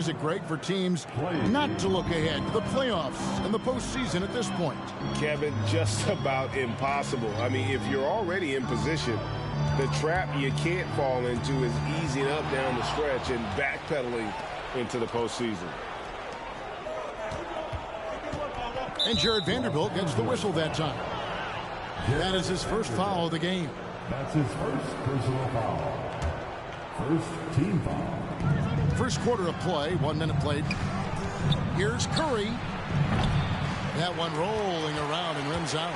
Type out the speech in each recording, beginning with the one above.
Is it great for teams not to look ahead to the playoffs and the postseason at this point? Kevin, just about impossible. I mean, if you're already in position, the trap you can't fall into is easing up down the stretch and backpedaling into the postseason. And Jared Vanderbilt gets the whistle that time. That is his first foul of the game. That's his first personal foul. First team foul. First quarter of play, 1 minute played. Here's Curry. That one rolling around and rims out.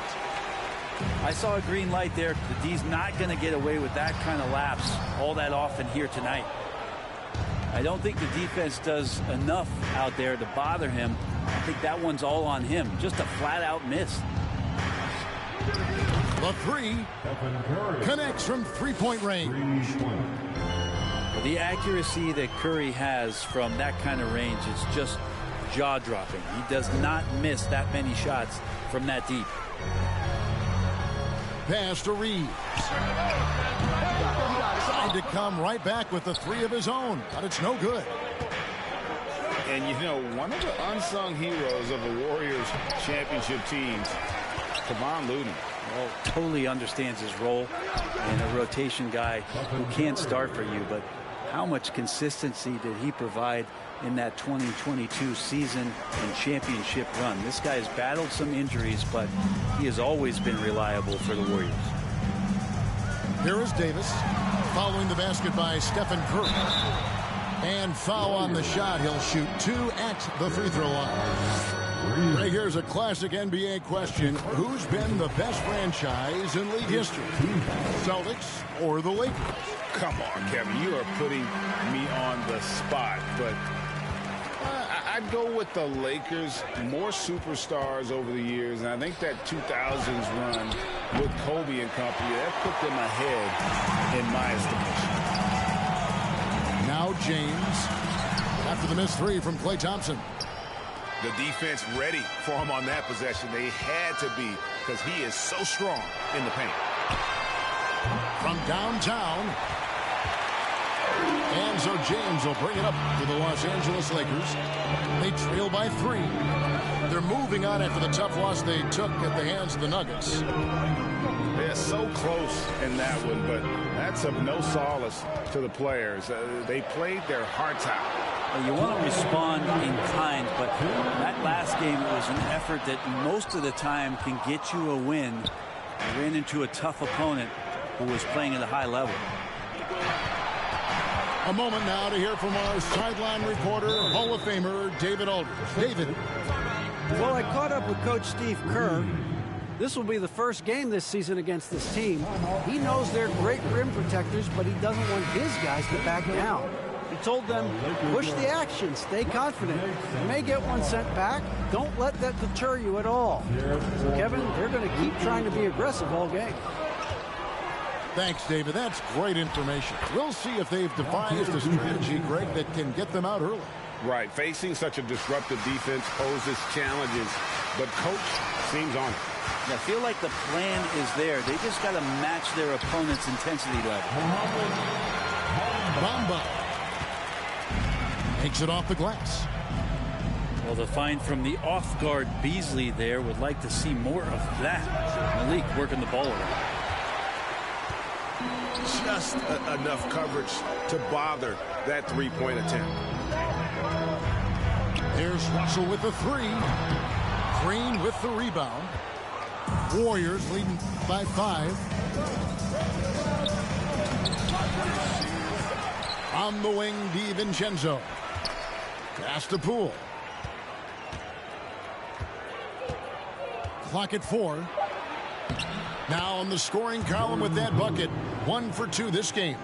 I saw a green light there. The D's not going to get away with that kind of lapse all that often here tonight. I don't think the defense does enough out there to bother him. I think that one's all on him. Just a flat-out miss. The three connects from three-point range. The accuracy that Curry has from that kind of range is just jaw-dropping. He does not miss that many shots from that deep. Pass to Reeves. Trying to come right back with the three of his own, but it's no good. And you know, one of the unsung heroes of the Warriors championship teams, Kevon Looney. Well, totally understands his role, and a rotation guy who can't start for you, but how much consistency did he provide in that 2022 season and championship run? This guy has battled some injuries, but he has always been reliable for the Warriors. Here is Davis following the basket by Stephen Curry. And foul on the shot. He'll shoot 2 at the free throw line. Right here's a classic NBA question. Who's been the best franchise in league history? Celtics or the Lakers? Come on, Kevin. You are putting me on the spot, but I'd go with the Lakers. More superstars over the years, and I think that 2000s run with Kobe and company, that put them ahead in my estimation. Now James after the missed three from Klay Thompson. The defense ready for him on that possession. They had to be, because he is so strong in the paint. From downtown. And so James will bring it up to the Los Angeles Lakers. They trail by 3. They're moving on after the tough loss they took at the hands of the Nuggets. They're so close in that one, but that's of no solace to the players. They played their hearts out. Well, you want to respond in kind, but that last game, it was an effort that most of the time can get you a win. You ran into a tough opponent who was playing at a high level. A moment now to hear from our sideline reporter, Hall of Famer David Aldridge. David. Well, I caught up with Coach Steve Kerr. This will be the first game this season against this team. He knows they're great rim protectors, but he doesn't want his guys to back down. He told them, push the action, stay confident. You may get one sent back. Don't let that deter you at all. So, Kevin, they're going to keep trying to be aggressive all game. Thanks, David. That's great information. We'll see if they've devised a strategy, Greg, that can get them out early. Right. Facing such a disruptive defense poses challenges, but Coach seems on it. I feel like the plan is there. They just got to match their opponent's intensity level. Bamba takes it off the glass. Well, the find from the off-guard Beasley there, would like to see more of that. Malik working the ball around. Just enough coverage to bother that three-point attempt. There's Russell with the 3. Green with the rebound. Warriors leading by 5. On the wing, DiVincenzo. Pass to Poole. Clock at 4. Now on the scoring column with that bucket. 1 for 2 this game.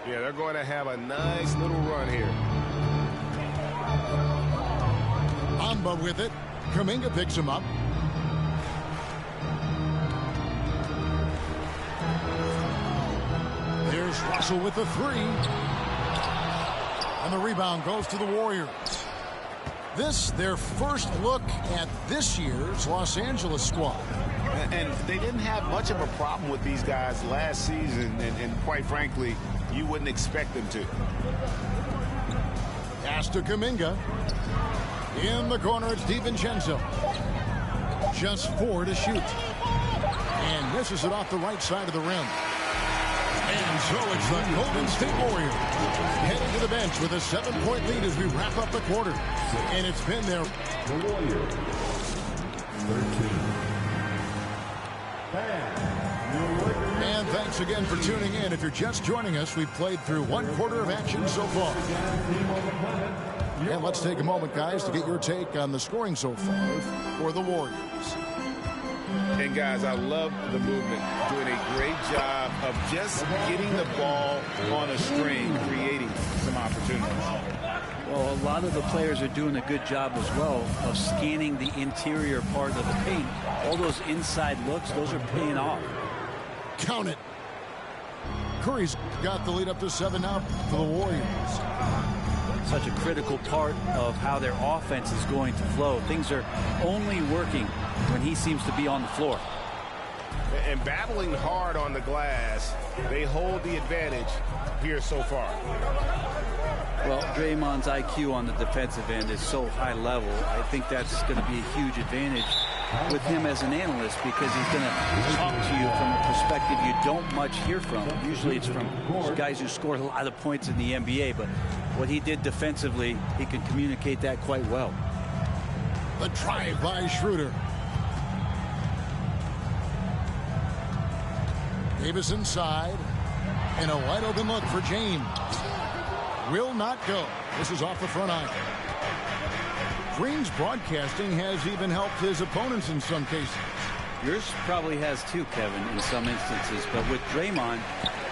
Yeah, they're going to have a nice little run here. Bamba with it. Kuminga picks him up. There's Russell with the 3. And the rebound goes to the Warriors. This, their first look at this year's Los Angeles squad. And they didn't have much of a problem with these guys last season, and quite frankly, you wouldn't expect them to. Pass to Kuminga. In the corner, it's DiVincenzo. Just 4 to shoot. And misses it off the right side of the rim. And so it's the Golden State Warriors heading to the bench with a 7-point lead as we wrap up the quarter. And it's been there. The Warriors. 13. And thanks again for tuning in. If you're just joining us, we've played through 1 quarter of action so far. And let's take a moment, guys, to get your take on the scoring so far for the Warriors. And, guys, I love the movement, doing a great job of just getting the ball on a string, creating some opportunities. Well, a lot of the players are doing a good job as well of scanning the interior part of the paint. All those inside looks, those are paying off. Count it. Curry's got the lead up to 7 now for the Warriors. Such a critical part of how their offense is going to flow. Things are only working when he seems to be on the floor. And battling hard on the glass, they hold the advantage here so far. Well, Draymond's IQ on the defensive end is so high level. I think that's going to be a huge advantage with him as an analyst, because he's going to talk to you from a perspective you don't much hear from. Usually it's from guys who scored a lot of points in the NBA, but what he did defensively, he can communicate that quite well. The drive by Schroeder. Davis inside. And a wide open look for James. Will not go. This is off the front iron. Green's broadcasting has even helped his opponents in some cases. Yours probably has too, Kevin, in some instances. But with Draymond,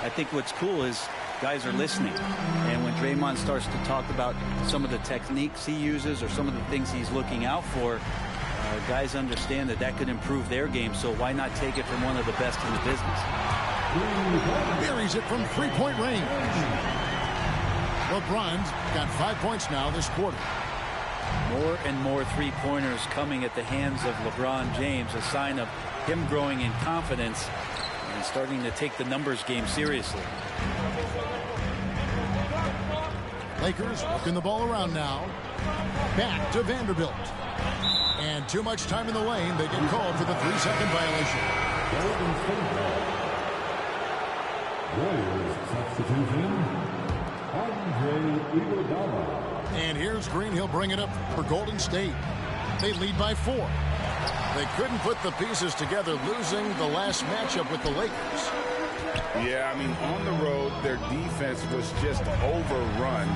I think what's cool is guys are listening. And when Draymond starts to talk about some of the techniques he uses or some of the things he's looking out for, guys understand that that could improve their game. So why not take it from one of the best in the business? Buries it from 3-point range. LeBron's got 5 points now this quarter. More and more three-pointers coming at the hands of LeBron James, a sign of him growing in confidence and starting to take the numbers game seriously. Lakers working the ball around now. Back to Vanderbilt. And too much time in the lane. They get called for the 3-second violation. Warriors substitution. Andre Iguodala. And here's Green. He'll bring it up for Golden State. They lead by 4. They couldn't put the pieces together, losing the last matchup with the Lakers. Yeah, I mean, on the road, their defense was just overrun.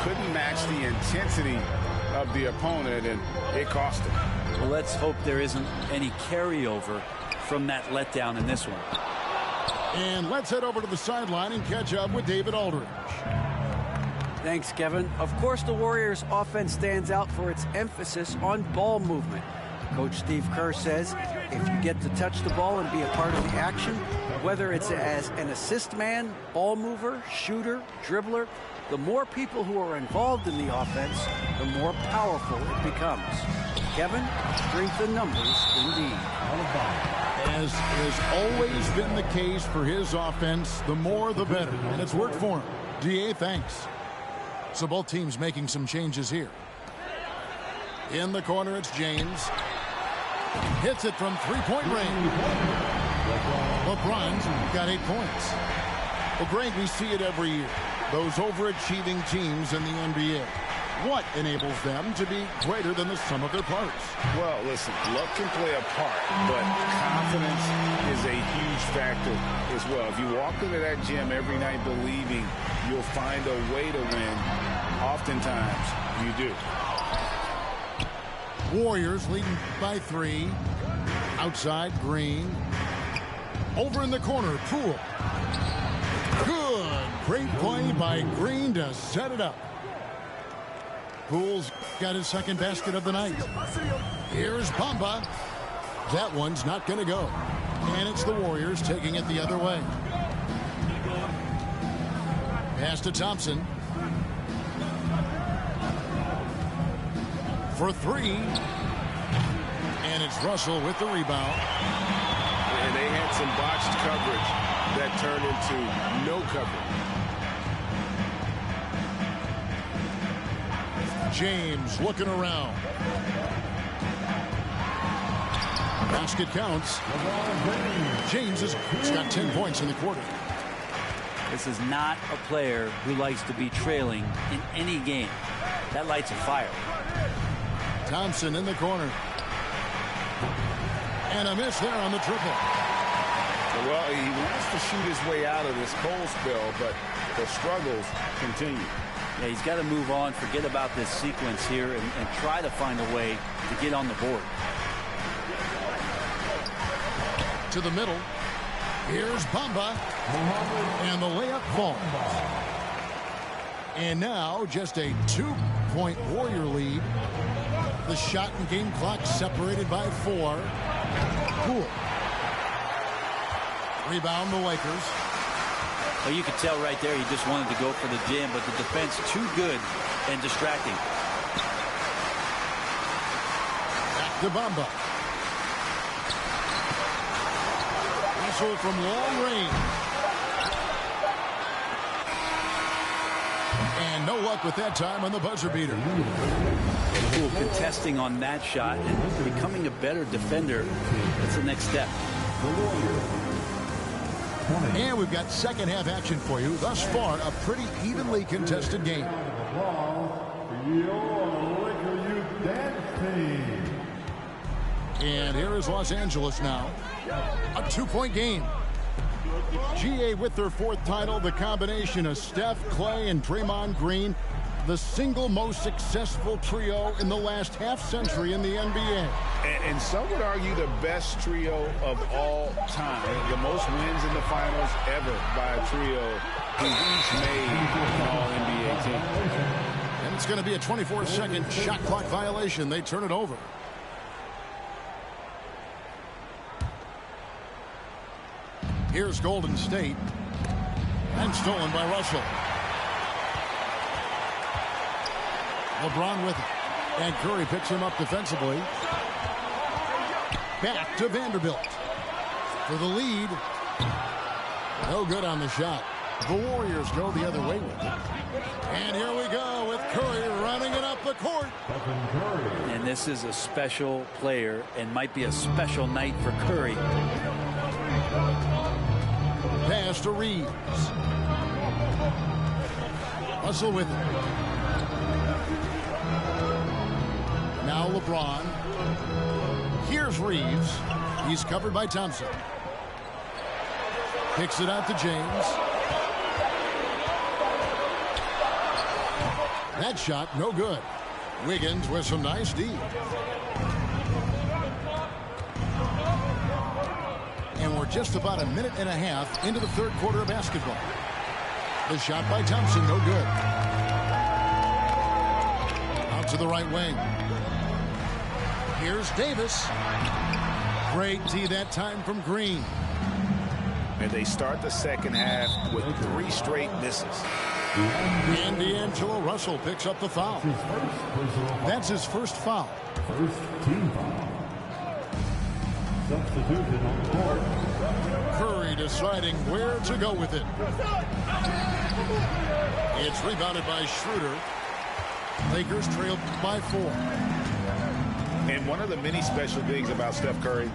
Couldn't match the intensity of the opponent, and it cost them. Well, let's hope there isn't any carryover from that letdown in this one. And let's head over to the sideline and catch up with David Aldridge. Thanks, Kevin. Of course, the Warriors' offense stands out for its emphasis on ball movement. Coach Steve Kerr says if you get to touch the ball and be a part of the action, whether it's as an assist man, ball mover, shooter, dribbler, the more people who are involved in the offense, the more powerful it becomes. Kevin, strength in numbers indeed. As has always been the case for his offense, the more the better. And it's worked for him. DA, thanks. So both teams making some changes here. In the corner, it's James. Hits it from 3-point range. LeBron's got 8 points. Well, Greg, we see it every year. Those overachieving teams in the NBA. What enables them to be greater than the sum of their parts? Well, listen, luck can play a part, but confidence is a huge factor as well. If you walk into that gym every night believing you'll find a way to win, oftentimes you do. Warriors leading by 3. Outside, Green. Over in the corner, Poole. Good. Great play by Green to set it up. Poole's got his second basket of the night. Here's Bamba. That one's not going to go. And it's the Warriors taking it the other way. Pass to Thompson. For 3. And it's Russell with the rebound. And they had some botched coverage that turned into no coverage. James looking around. Basket counts. James has got 10 points in the quarter. This is not a player who likes to be trailing in any game. That lights a fire. Thompson in the corner. And a miss there on the triple. Well, he wants to shoot his way out of this cold spell, but the struggles continue. Yeah, he's got to move on, forget about this sequence here, and try to find a way to get on the board. To the middle. Here's Bamba. And the layup falls. And now just a 2-point Warrior lead. The shot and game clock separated by 4. Cool. Rebound the Lakers. Well, you could tell right there he just wanted to go for the jam, but the defense too good and distracting. Back to Bamba. Russell from long range. And no luck with that time on the buzzer beater. Cool contesting on that shot and becoming a better defender. That's the next step. And we've got second half action for you. Thus far, a pretty evenly contested game. And here is Los Angeles now. A 2-point game. GA with their 4th title, the combination of Steph, Clay, and Draymond Green, the single most successful trio in the last half-century in the NBA. And some would argue the best trio of all time. The most wins in the finals ever by a trio who's each made an All-NBA team. And it's going to be a 24-second shot clock violation. They turn it over. Here's Golden State. And stolen by Russell. LeBron with it. And Curry picks him up defensively. Back to Vanderbilt. For the lead. No good on the shot. The Warriors go the other way with it. And here we go with Curry running it up the court. And this is a special player and might be a special night for Curry. Pass to Reeves. Russell with it. Now LeBron. Here's Reeves. He's covered by Thompson. Picks it out to James. That shot, no good. Wiggins with some nice D. And we're just about a minute and a half into the third quarter of basketball. The shot by Thompson, no good. Out to the right wing. Here's Davis. Great D that time from Green. And they start the second half with 3 straight misses. And D'Angelo Russell picks up the foul. That's his first foul. First team foul. Substitution on the court. Curry deciding where to go with it. It's rebounded by Schroeder. Lakers trail by 4. And one of the many special things about Steph Curry,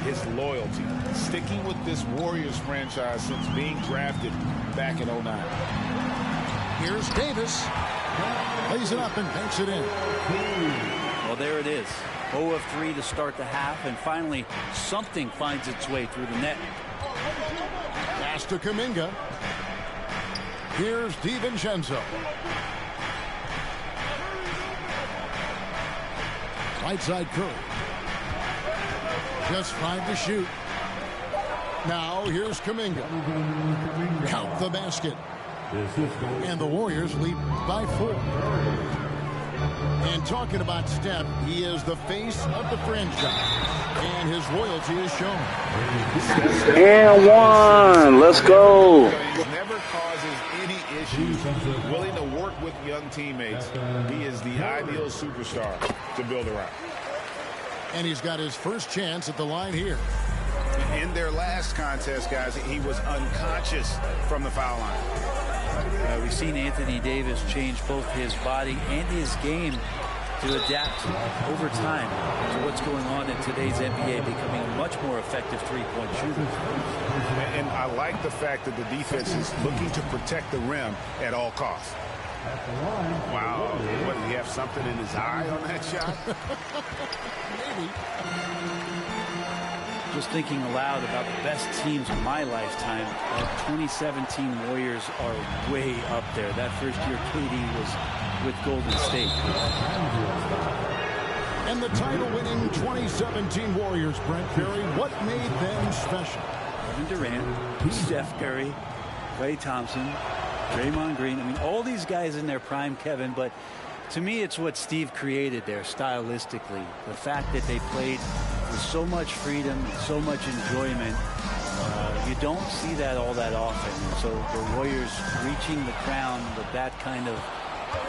his loyalty. Sticking with this Warriors franchise since being drafted back in 09. Here's Davis. Lays it up and banks it in. Well, there it is. 0 of 3 to start the half, and finally something finds its way through the net. Pass to Kuminga. Here's DiVincenzo. Right side Curry. Just 5 to shoot. Now here's Kuminga. Count the basket. And the Warriors lead by 4. And talking about Steph, he is the face of the franchise. And his loyalty is shown. And 1. Let's go. He never causes any issues. Willing to work with young teammates. He is the ideal superstar to build around. And he's got his first chance at the line here. In their last contest, guys, he was unconscious from the foul line. We've seen Anthony Davis change both his body and his game to adapt over time to what's going on in today's NBA, becoming a much more effective three-point shooter. And I like the fact that the defense is looking to protect the rim at all costs. Wow. What, did he have something in his eye on that shot? Maybe. Just thinking aloud about the best teams of my lifetime, the 2017 Warriors are way up there. That first year KD was with Golden State. And the title-winning 2017 Warriors, Brent Perry, what made them special? Kevin Durant, Steph Curry, Klay Thompson, Draymond Green. I mean, all these guys in their prime, Kevin, but to me, it's what Steve created there stylistically. The fact that they played with so much freedom and so much enjoyment. You don't see that all that often. And so the Warriors reaching the crown with that kind of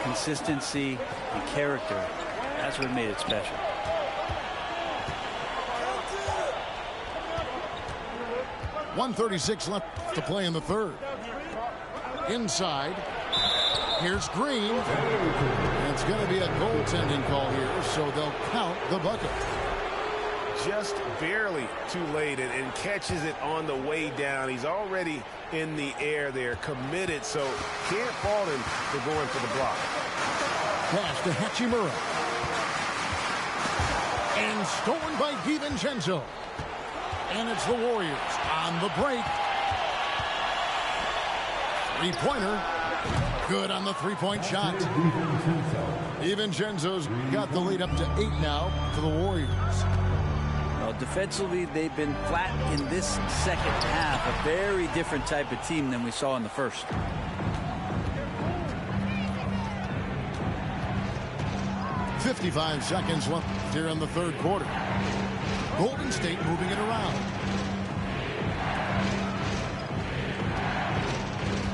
consistency and character, that's what made it special. .136 left to play in the third. Inside. Here's Green. And it's going to be a goaltending call here, so they'll count the bucket. Just barely too late and catches it on the way down. He's already in the air there, committed, so can't fault him for going for the block. Pass to Hachimura. And stolen by DiVincenzo. And it's the Warriors on the break. Three-pointer. Good on the three-point shot. DiVincenzo's got the lead up to 8 now for the Warriors. Well, defensively, they've been flat in this second half. A very different type of team than we saw in the first. .55 seconds left here in the third quarter. Golden State moving it around.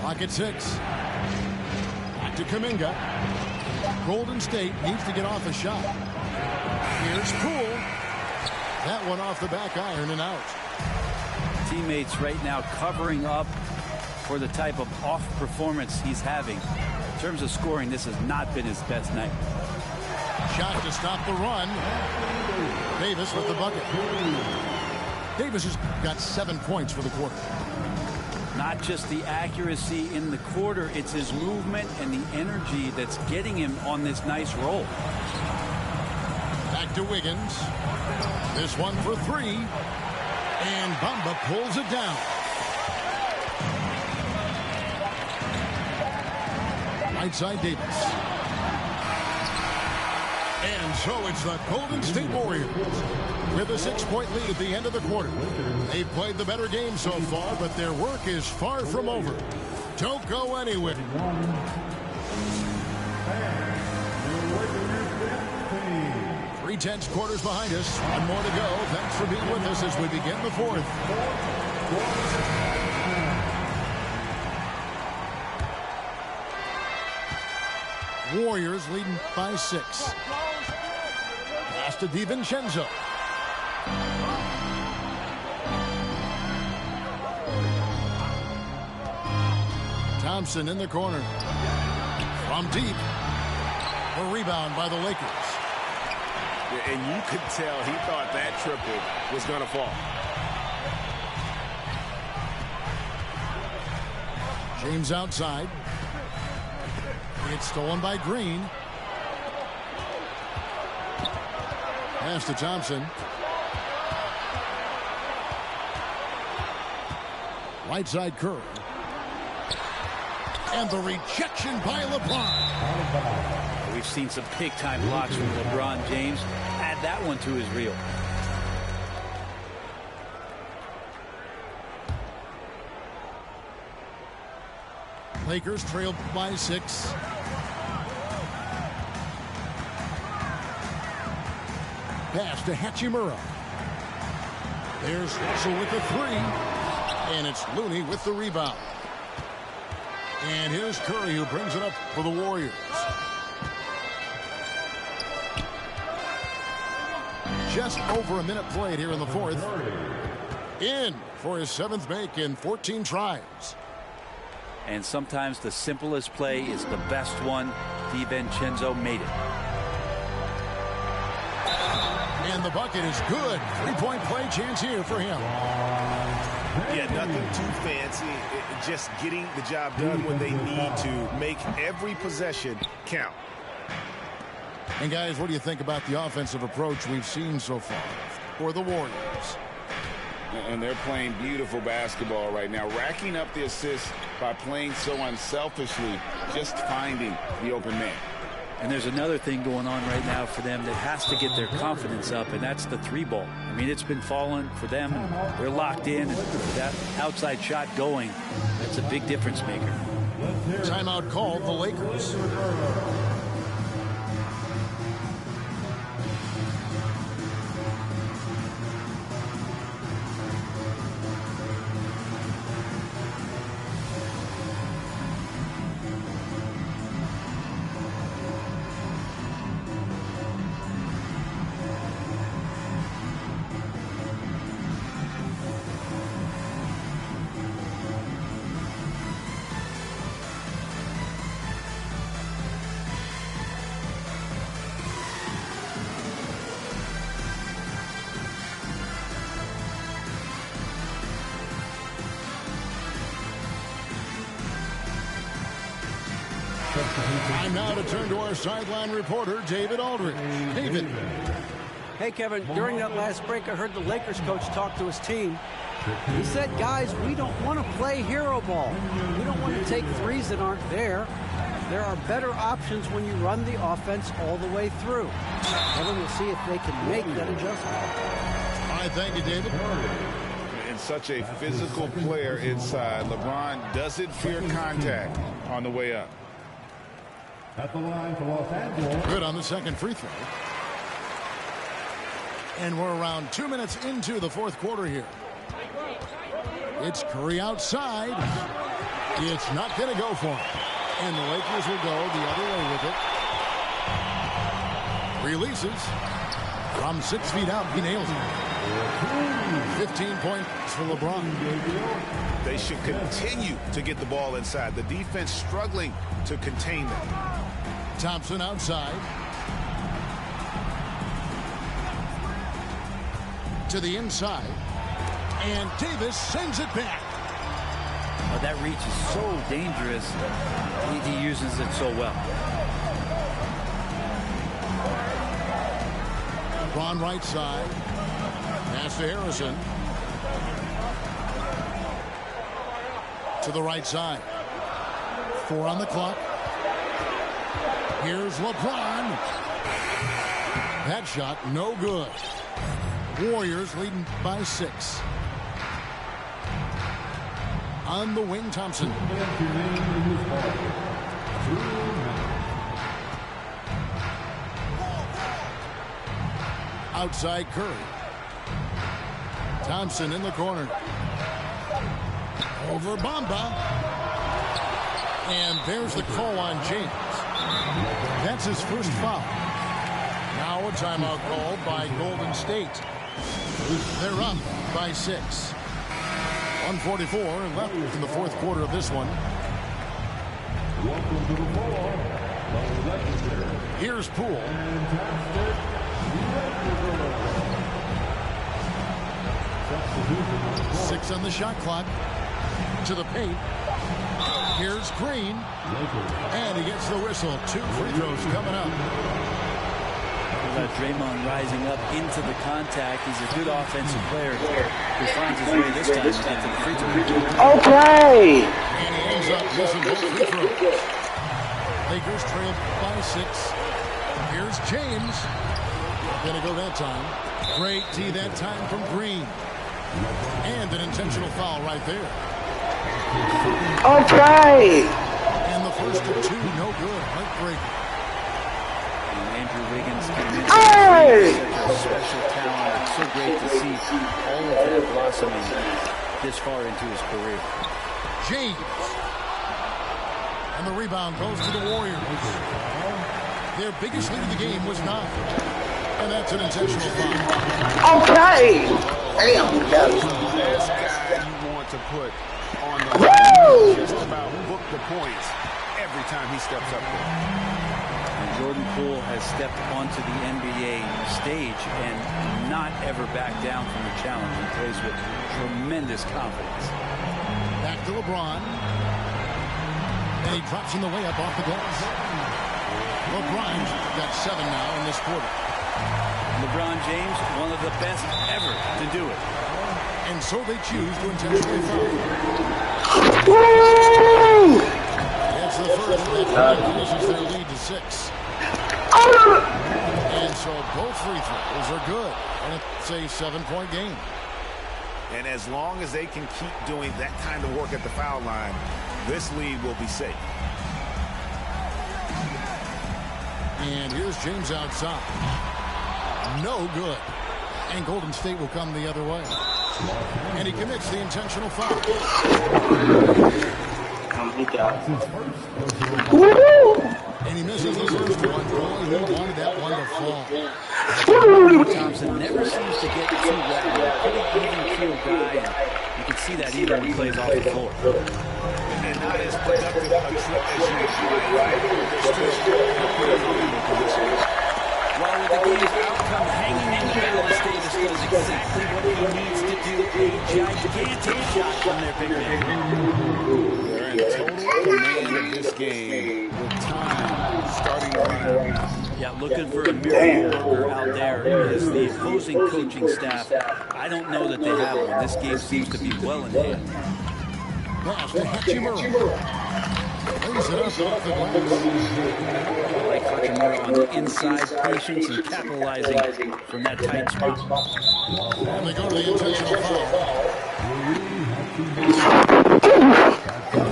Pocket 6. Back to Kuminga. Golden State needs to get off a shot. Here's Poole. That one off the back iron and out. Teammates right now covering up for the type of off performance he's having. In terms of scoring, this has not been his best night. Shot to stop the run. Davis with the bucket. Davis has got 7 points for the quarter. Not just the accuracy in the quarter, it's his movement and the energy that's getting him on this nice roll. Back to Wiggins. This one for 3. And Bamba pulls it down. Right side Davis. And so it's the Golden State Warriors with a 6-point lead at the end of the quarter. They've played the better game so far, but their work is far from over. Don't go anywhere. 3/10 quarters behind us. One more to go. Thanks for being with us as we begin the fourth. Warriors leading by 6. Pass to DiVincenzo. Thompson in the corner. From deep. A rebound by the Lakers. And you could tell he thought that triple was going to fall. James outside. It's stolen by Green. Pass to Thompson. Right side Curry. And the rejection by LeBron. We've seen some big-time blocks from LeBron James. Add that one to his reel. Lakers trailed by 6. Pass to Hachimura. There's Russell with the 3. And it's Looney with the rebound. And here's Curry who brings it up for the Warriors. Just over a minute played here in the fourth. In for his 7th make in 14 tries. And sometimes the simplest play is the best one. DiVincenzo made it. And the bucket is good. 3-point play chance here for him. Yeah, nothing too fancy. Just getting the job done when they need to. Make every possession count. And guys, what do you think about the offensive approach we've seen so far for the Warriors? And they're playing beautiful basketball right now, racking up the assists by playing so unselfishly, just finding the open man. And there's another thing going on right now for them that has to get their confidence up, and that's the three ball. I mean, it's been falling for them, and they're locked in, and that outside shot going, that's a big difference maker. Timeout called the Lakers. Time now to turn to our sideline reporter, David Aldridge. David. Hey, Kevin, during that last break, I heard the Lakers coach talk to his team. He said, guys, we don't want to play hero ball. We don't want to take threes that aren't there. There are better options when you run the offense all the way through. Kevin, we'll see if they can make that adjustment. All right, thank you, David. And such a physical player inside. LeBron doesn't fear contact on the way up. At the line for Los Angeles. Good on the second free throw. And we're around 2 minutes into the fourth quarter here. It's Curry outside. It's not going to go for him. And the Lakers will go the other way with it. Releases. From 6 feet out, he nails it. 15 points for LeBron. They should continue to get the ball inside. The defense struggling to contain them. Thompson outside. To the inside. And Davis sends it back. Oh, that reach is so dangerous. He uses it so well. LeBron right side. Pass to Harrison. To the right side. 4 on the clock. Here's LeBron. That shot no good. Warriors leading by 6. On the wing, Thompson. Outside Curry. Thompson in the corner. Over Bamba. And there's the call on James. That's his first foul. Now a timeout called by Golden State. They're up by 6. 1:44 left in the fourth quarter of this one. Here's Poole. 6 on the shot clock. To the paint. Here's Green. And he gets the whistle. 2 free throws coming up. Draymond rising up into the contact. He's a good offensive player who finds his way this time to get to the free throw. Okay. And he ends up missing both free throws. Lakers trail by 6. Here's James. Gonna go that time. Great D that time from Green. And an intentional foul right there. Okay. And the first of 2, no good. Heartbreaker. Andrew Wiggins came in. Such a special talent. It's so great to see all of that blossoming this far into his career. James. And the rebound goes to the Warriors. Their biggest lead of the game was 9. And that's an intentional foul. Okay. Damn, This guy you want to put on the line. Just about book the points every time he steps up there. And Jordan Poole has stepped onto the NBA stage and not ever backed down from the challenge. He plays with tremendous confidence. Back to LeBron. And he drops in the way up off the glass. LeBron's got 7 now in this quarter. LeBron James, one of the best ever to do it. And so they choose to intentionally foul. That's the first. That reduces their lead to 6. And so both free throws are good. And it's a 7-point game. And as long as they can keep doing that kind of work at the foul line, this lead will be safe. And here's James outside. No good. And Golden State will come the other way. And he commits the intentional foul. And he misses the first one. Boy, he wanted that one to fall. Thompson never seems to get too rattled. Pretty even-keeled guy. And you can see that even when he plays off the floor. And not as productive a trip as you would like. Well, with the game's outcome hanging in the balance, Davis does exactly what he needs to do. A gigantic shot from their big man. They're in total command of this game with time starting to run out. Yeah, looking for a miracle worker out there is the opposing coaching staff. I don't know that they have one. This game seems to be well in hand. Pass to Hachimura. Brings it up off the glass. Like Hachimura on the inside, patience and capitalizing from that tight spot. And they go to the intentional foul.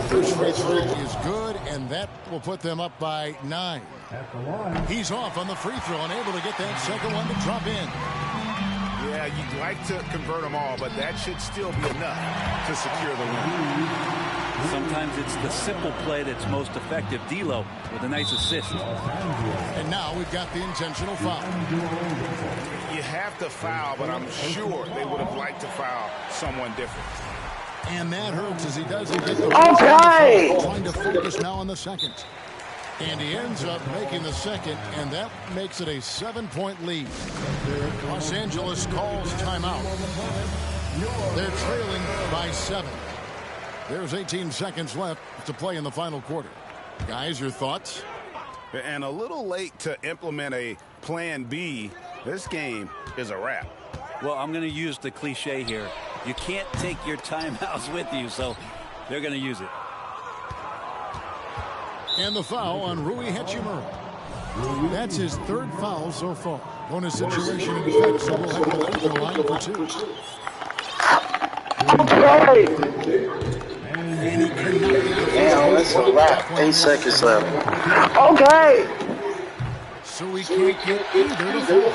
First free throw is good, and that will put them up by 9. He's off on the free throw and able to get that second one to drop in. Yeah, you'd like to convert them all, but that should still be enough to secure the win. Sometimes it's the simple play that's most effective. D'Lo with a nice assist. And now we've got the intentional foul. You have to foul, but I'm sure they would have liked to foul someone different. And that hurts as he doesn't get the Okay. trying to focus now on the second. And he ends up making the second, and that makes it a 7-point lead. Los Angeles calls timeout. They're trailing by 7. There's 18 seconds left to play in the final quarter. Guys, your thoughts? And a little late to implement a plan B. This game is a wrap. Well, I'm going to use the cliche here. You can't take your timeouts with you, so they're going to use it. And the foul on Rui Hachimura. That's his 3rd foul so far. Bonus situation in effect, so we'll have to go to the line for 2. Okay. And he cannot get the Damn, that's a wrap. 8 seconds left. Okay. so he can't get either to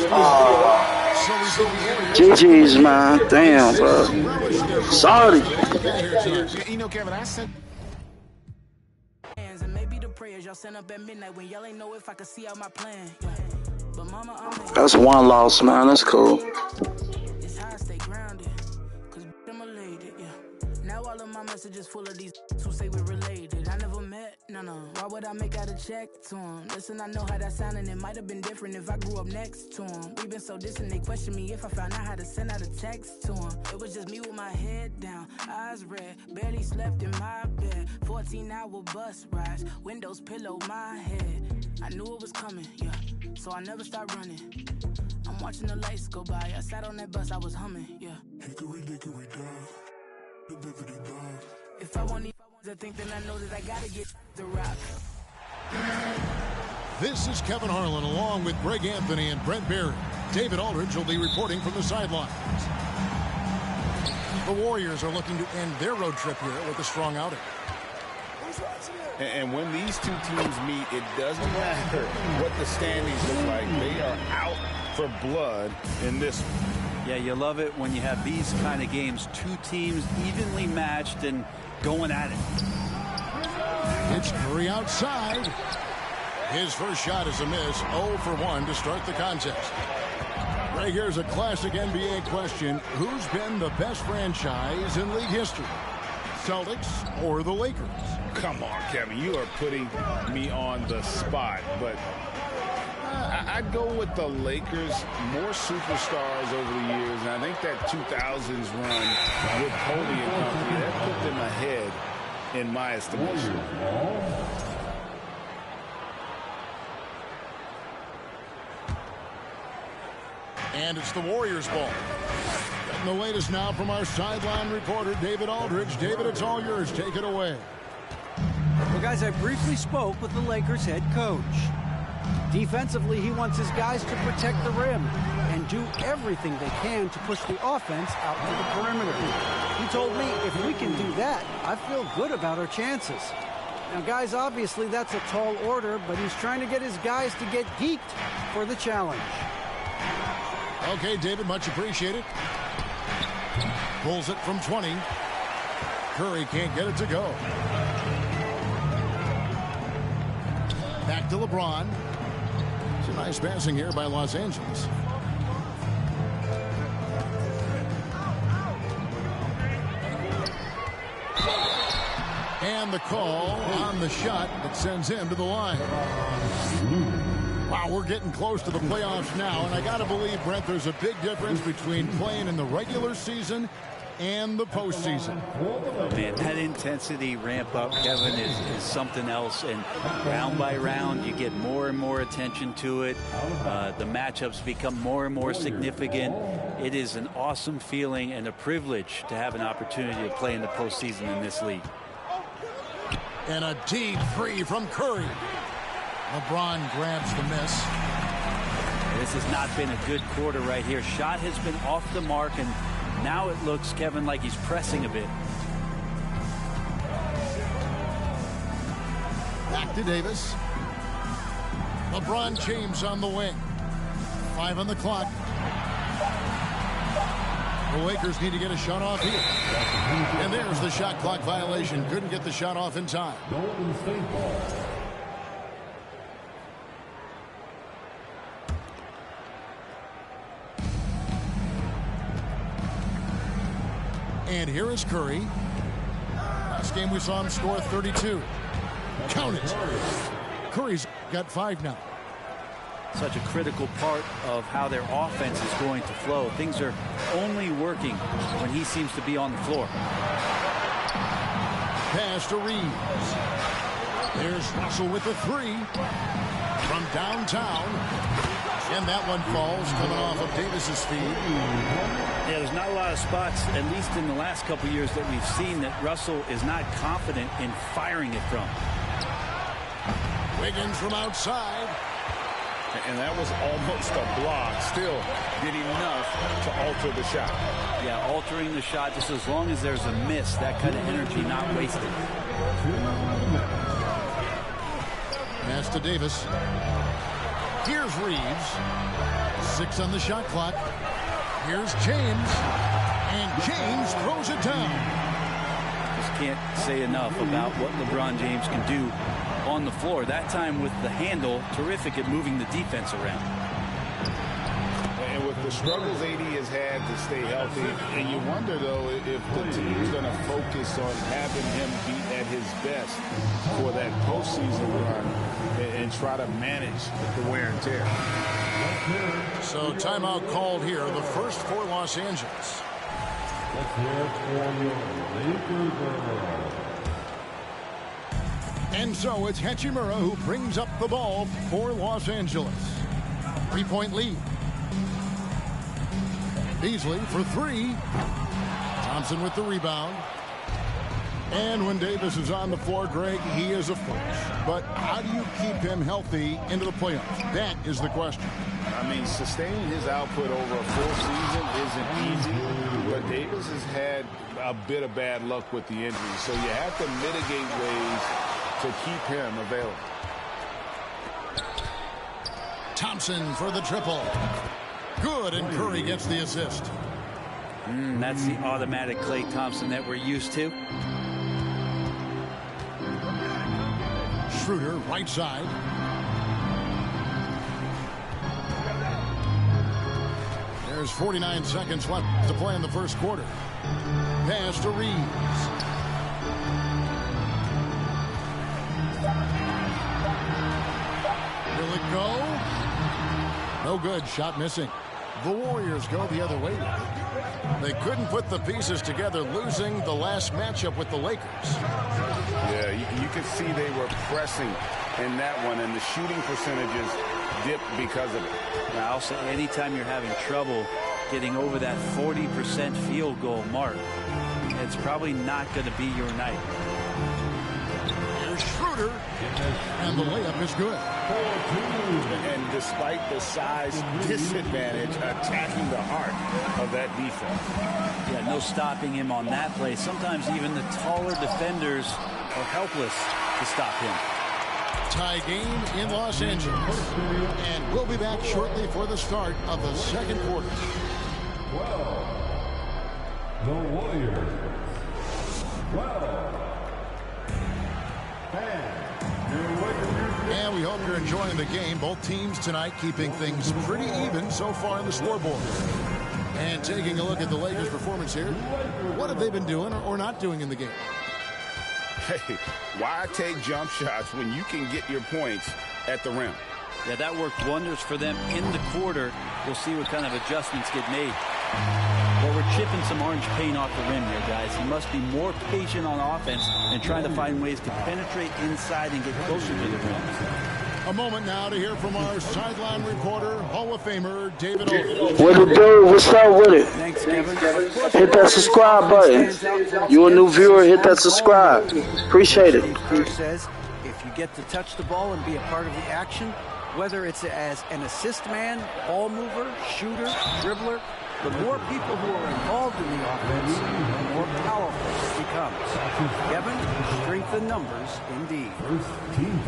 fall. GG's, man. Damn, bro. Sorry. You know, Kevin, I said. And maybe the prayers y'all sent up at midnight when y'all ain't know if I could see out my plan. But mama, That's one loss, man. That's cool. it's how I stay grounded. Cause I'm elated, yeah. Now all of my messages full of these who say we're related. I never met, no. Why would I make out a check to him? Listen, I know how that sound and it might have been different if I grew up next to him. We've been so distant, they question me if I found out how to send out a text to him. It was just me with my head down, eyes red, barely slept in my bed. 14-hour bus rides, windows pillow my head. I knew it was coming, yeah, so I never stopped running. I'm watching the lights go by, I sat on that bus, I was humming, yeah. Hickory dickory down, the bibbidi down. If I want to think, then I know that I gotta get the rock. This is Kevin Harlan along with Greg Anthony and Brent Barry. David Aldridge will be reporting from the sidelines. The Warriors are looking to end their road trip here with a strong outing. And when these two teams meet, it doesn't matter what the standings look like. They are out for blood in this one. Yeah, you love it when you have these kind of games. Two teams evenly matched and going at it. It's Curry outside. His first shot is a miss. 0 for 1 to start the contest. Right, here's a classic NBA question. Who's been the best franchise in league history? Celtics or the Lakers? Come on, Kevin. You are putting me on the spot, but I'd go with the Lakers. More superstars over the years, and I think that 2000s run with Kobe and company, that put them ahead in my estimation. And it's the Warriors ball. Getting the latest now from our sideline reporter, David Aldridge. David, it's all yours. Take it away. Well, guys, I briefly spoke with the Lakers head coach. Defensively, he wants his guys to protect the rim and do everything they can to push the offense out to the perimeter. He told me if we can do that, I feel good about our chances. Now, guys, obviously that's a tall order, but he's trying to get his guys to get geeked for the challenge. Okay, David, much appreciated. Pulls it from 20. Curry can't get it to go. Back to LeBron. It's a nice passing here by Los Angeles. And the call on the shot that sends him to the line. Wow, we're getting close to the playoffs now, and I got to believe, Brent, there's a big difference between playing in the regular season and the postseason. Man, that intensity ramp up, Kevin, is something else. And round by round, you get more and more attention to it. The matchups become more and more significant. It is an awesome feeling and a privilege to have an opportunity to play in the postseason in this league. And a deep three from Curry. LeBron grabs the miss. This has not been a good quarter right here. Shot has been off the mark, and now it looks, Kevin, like he's pressing a bit. Back to Davis. LeBron James on the wing. 5 on the clock. The Lakers need to get a shot off here. And there's the shot clock violation. Couldn't get the shot off in time. Golden State ball. And here is Curry. Last game we saw him score 32. Count it. Curry's got 5 now. Such a critical part of how their offense is going to flow. Things are only working when he seems to be on the floor. Pass to Reeves. There's Russell with the 3 from downtown. And that one falls, coming off of Davis's feet. Yeah, there's not a lot of spots, at least in the last couple years, that we've seen that Russell is not confident in firing it from. Wiggins from outside. And that was almost a block. Still did enough to alter the shot. Yeah, altering the shot, just as long as there's a miss, that kind of energy not wasted. Pass to Davis. Here's Reeves. 6 on the shot clock. Here's James. And James throws it down. Just can't say enough about what LeBron James can do on the floor. That time with the handle, terrific at moving the defense around. And with the struggles AD has had to stay healthy, and you wonder, though, if the team's going to focus on having him be at his best for that postseason run and try to manage the wear and tear. So timeout called here, the first for Los Angeles. Let's hear it for your Lakers. And so it's Hachimura who brings up the ball for Los Angeles. 3-point lead. Beasley for 3. Thompson with the rebound. And when Davis is on the floor, Greg, he is a force. But how do you keep him healthy into the playoffs? That is the question. I mean, sustaining his output over a full season isn't easy, but Davis has had a bit of bad luck with the injury. So you have to mitigate ways to keep him available. Thompson for the triple. Good, and Curry gets the assist. That's the automatic Klay Thompson that we're used to. Schroeder, right side. There's 49 seconds left to play in the first quarter. Pass to Reeves. Will it go? No good. Shot missing. The Warriors go the other way with it. They couldn't put the pieces together, losing the last matchup with the Lakers. Yeah, you could see they were pressing in that one, and the shooting percentages dipped because of it. Now, I'll say anytime you're having trouble getting over that 40% field goal mark, it's probably not going to be your night. Here's Schroeder, and the layup is good. And despite the size disadvantage, attacking the heart of that defense. Yeah, no stopping him on that play. Sometimes even the taller defenders are helpless to stop him. Tie game in Los Angeles. And we'll be back shortly for the start of the second quarter. 12. The Warriors. 12. And we hope you're enjoying the game. Both teams tonight keeping things pretty even so far in the scoreboard. And taking a look at the Lakers' performance here. What have they been doing or not doing in the game? Hey, why take jump shots when you can get your points at the rim? Yeah, that worked wonders for them in the quarter. We'll see what kind of adjustments get made. Well, we're chipping some orange paint off the rim here, guys. He must be more patient on offense and trying to find ways to penetrate inside and get closer to the rim. A moment now to hear from our sideline reporter, Hall of Famer David Olson. What it do? What's up with it? Thanks, Kevin. Hit that subscribe button. You a new viewer, hit that subscribe. Appreciate it. Steve Kerr says if you get to touch the ball and be a part of the action, whether it's as an assist man, ball mover, shooter, dribbler, the more people who are involved in the offense, the more powerful it becomes. Kevin, strength in numbers, indeed.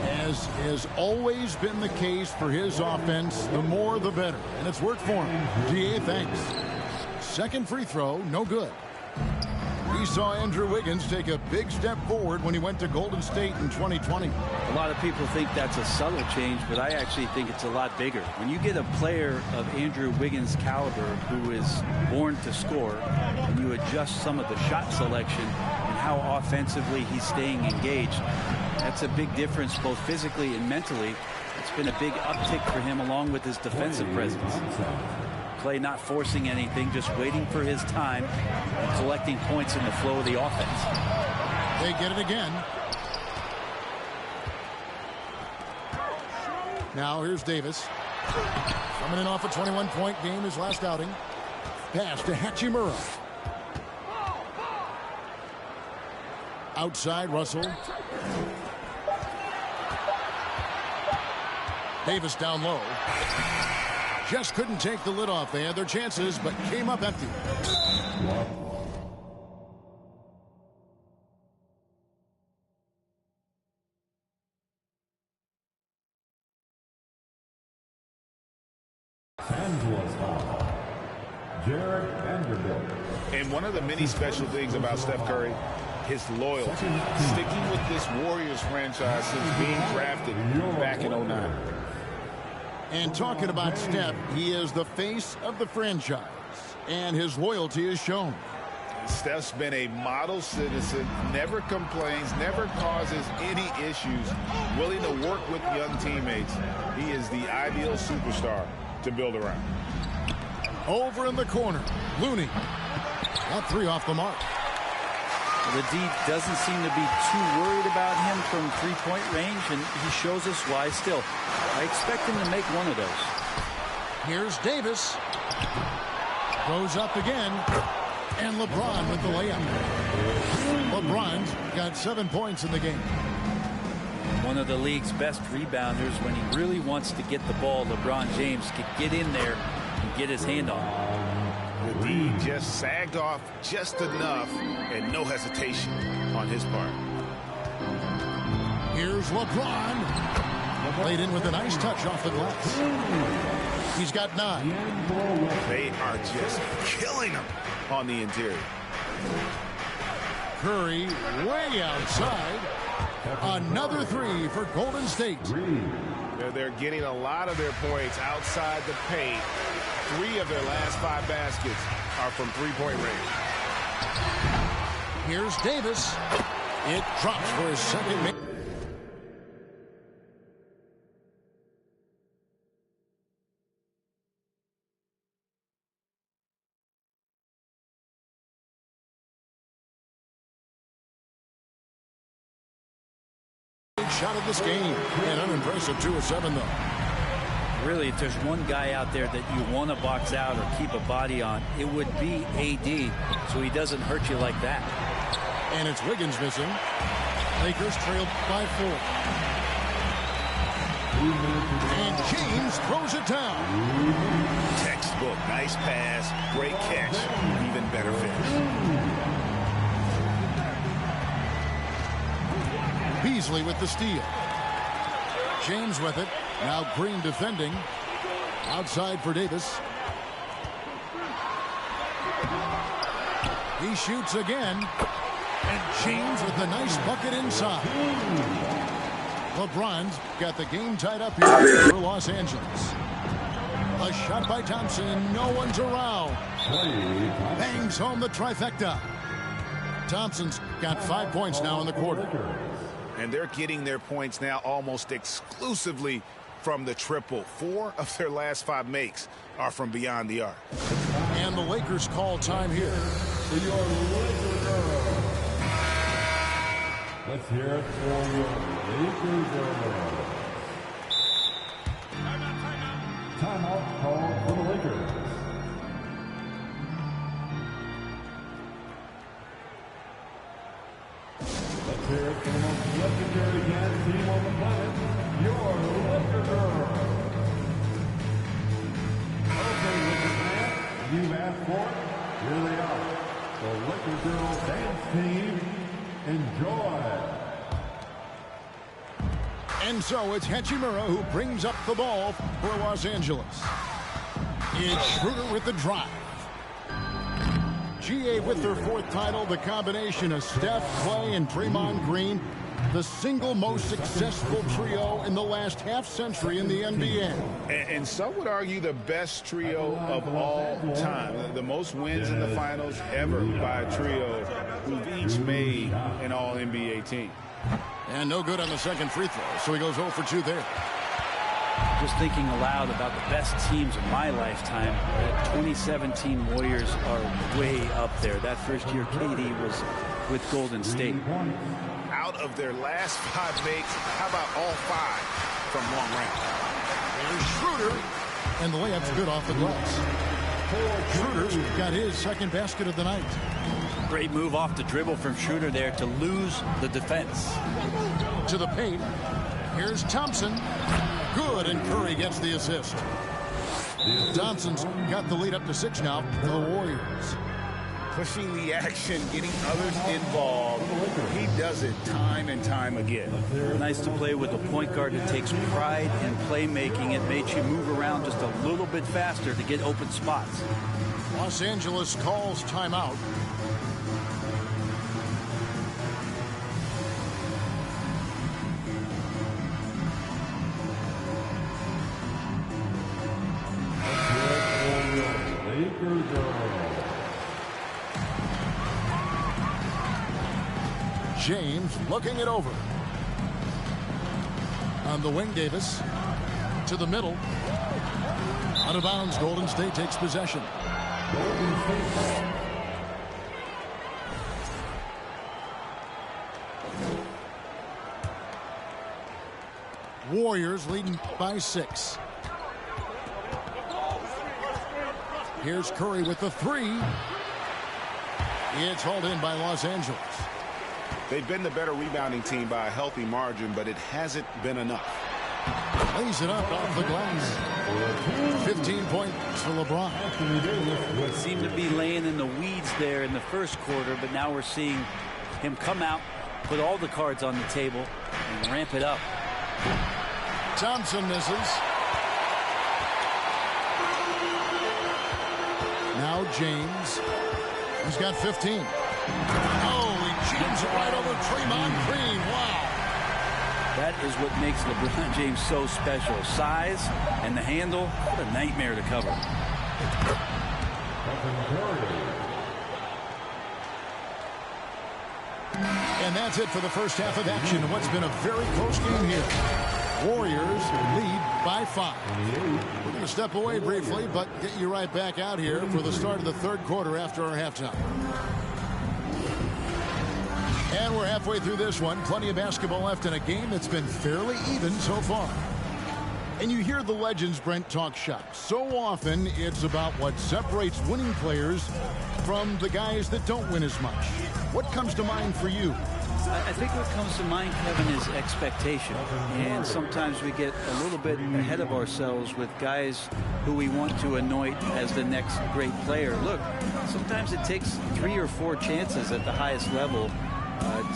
As has always been the case for his offense, the more the better. And it's worked for him. GA, thanks. Second free throw, no good. We saw Andrew Wiggins take a big step forward when he went to Golden State in 2020. A lot of people think that's a subtle change, but I actually think it's a lot bigger. When you get a player of Andrew Wiggins' caliber who is born to score, and you adjust some of the shot selection and how offensively he's staying engaged, that's a big difference both physically and mentally. It's been a big uptick for him along with his defensive presence. Clay not forcing anything, just waiting for his time and collecting points in the flow of the offense. They get it again. Now here's Davis. Coming in off a 21-point game his last outing. Pass to Hachimura. Outside Russell. Davis down low. Just couldn't take the lid off. They had their chances, but came up empty. And one of the many special things about Steph Curry, his loyalty. Sticking with this Warriors franchise since being drafted back in 09. And talking about Steph, he is the face of the franchise, and his loyalty is shown. Steph's been a model citizen, never complains, never causes any issues, willing to work with young teammates. He is the ideal superstar to build around. Over in the corner, Looney. That three off the mark. The D doesn't seem to be too worried about him from three-point range, and he shows us why still. I expect him to make one of those. Here's Davis. Goes up again. And LeBron with the layup. LeBron's got 7 points in the game. One of the league's best rebounders. When he really wants to get the ball, LeBron James can get in there and get his hand on it. The D just sagged off just enough and no hesitation on his part. Here's LeBron. Played in with a nice touch off the glass. He's got 9. They are just killing him on the interior. Curry way outside. Another 3 for Golden State. They're getting a lot of their points outside the paint. 3 of their last 5 baskets are from three-point range. Here's Davis. It drops for his second make. Shot of this game, and unimpressive 2 of 7 though. Really, if there's one guy out there that you want to box out or keep a body on, it would be AD, so he doesn't hurt you like that. And it's Wiggins missing. Lakers trailed by 4. And James throws it down. Textbook, nice pass, great catch, even better finish. Beasley with the steal. James with it. Now Green defending. Outside for Davis. He shoots again. And James with a nice bucket inside. LeBron's got the game tied up here for Los Angeles. A shot by Thompson and no one's around. Bangs home the trifecta. Thompson's got 5 points now in the quarter. And they're getting their points now almost exclusively from the triple. 4 of their last 5 makes are from beyond the arc. And the Lakers call time here. Let's hear it for your Lakers. Timeout called for the Lakers. Let's hear it for the most legendary dance team on the planet, your Laker Girls. Okay, Lakers fans, you've asked for it. Here they are, the Laker Girls dance team. Enjoy. And so it's Hachimura who brings up the ball for Los Angeles. It's Schroeder with the drive. GA with their 4th title, the combination of Steph, Clay, and Draymond Green, the single most successful trio in the last half-century in the NBA. And some would argue the best trio of all time. The most wins in the finals ever by a trio who've each made an all-NBA team. And no good on the second free throw, so he goes 0 for 2 there. Just thinking aloud about the best teams of my lifetime, the 2017 Warriors are way up there. That first year KD was with Golden State. Out of their last 5 makes, how about all 5 from long range? There's Schroeder, and the layup's good off the glass. Schroeder's got his second basket of the night. Great move off the dribble from Schroeder there to lose the defense. To the paint. Here's Thompson. Good, and Curry gets the assist. Thompson's got the lead up to 6 now for the Warriors. Pushing the action, getting others involved. He does it time and time again. Nice to play with a point guard that takes pride in playmaking. It makes you move around just a little bit faster to get open spots. Los Angeles calls timeout. James looking it over. On the wing, Davis. To the middle. Out of bounds, Golden State takes possession. Warriors leading by 6. Here's Curry with the 3. It's hauled in by Los Angeles. They've been the better rebounding team by a healthy margin, but it hasn't been enough. Lays it up off the glass. 15 points for LeBron. Seemed to be laying in the weeds there in the first quarter, but now we're seeing him come out, put all the cards on the table, and ramp it up. Thompson misses. Now James. He's got 15. Oh, he jams it right over Draymond Green. Wow. That is what makes LeBron James so special. Size and the handle, what a nightmare to cover. And that's it for the first half of action in what's been a very close game here. Warriors lead by 5. We're going to step away briefly, but get you right back out here for the start of the third quarter after our halftime. And we're halfway through this one. Plenty of basketball left in a game that's been fairly even so far. And you hear the legends, Brent, talk shop. So often it's about what separates winning players from the guys that don't win as much. What comes to mind for you? I think what comes to mind, Kevin, is expectation. And sometimes we get a little bit ahead of ourselves with guys who we want to anoint as the next great player. Look, sometimes it takes 3 or 4 chances at the highest level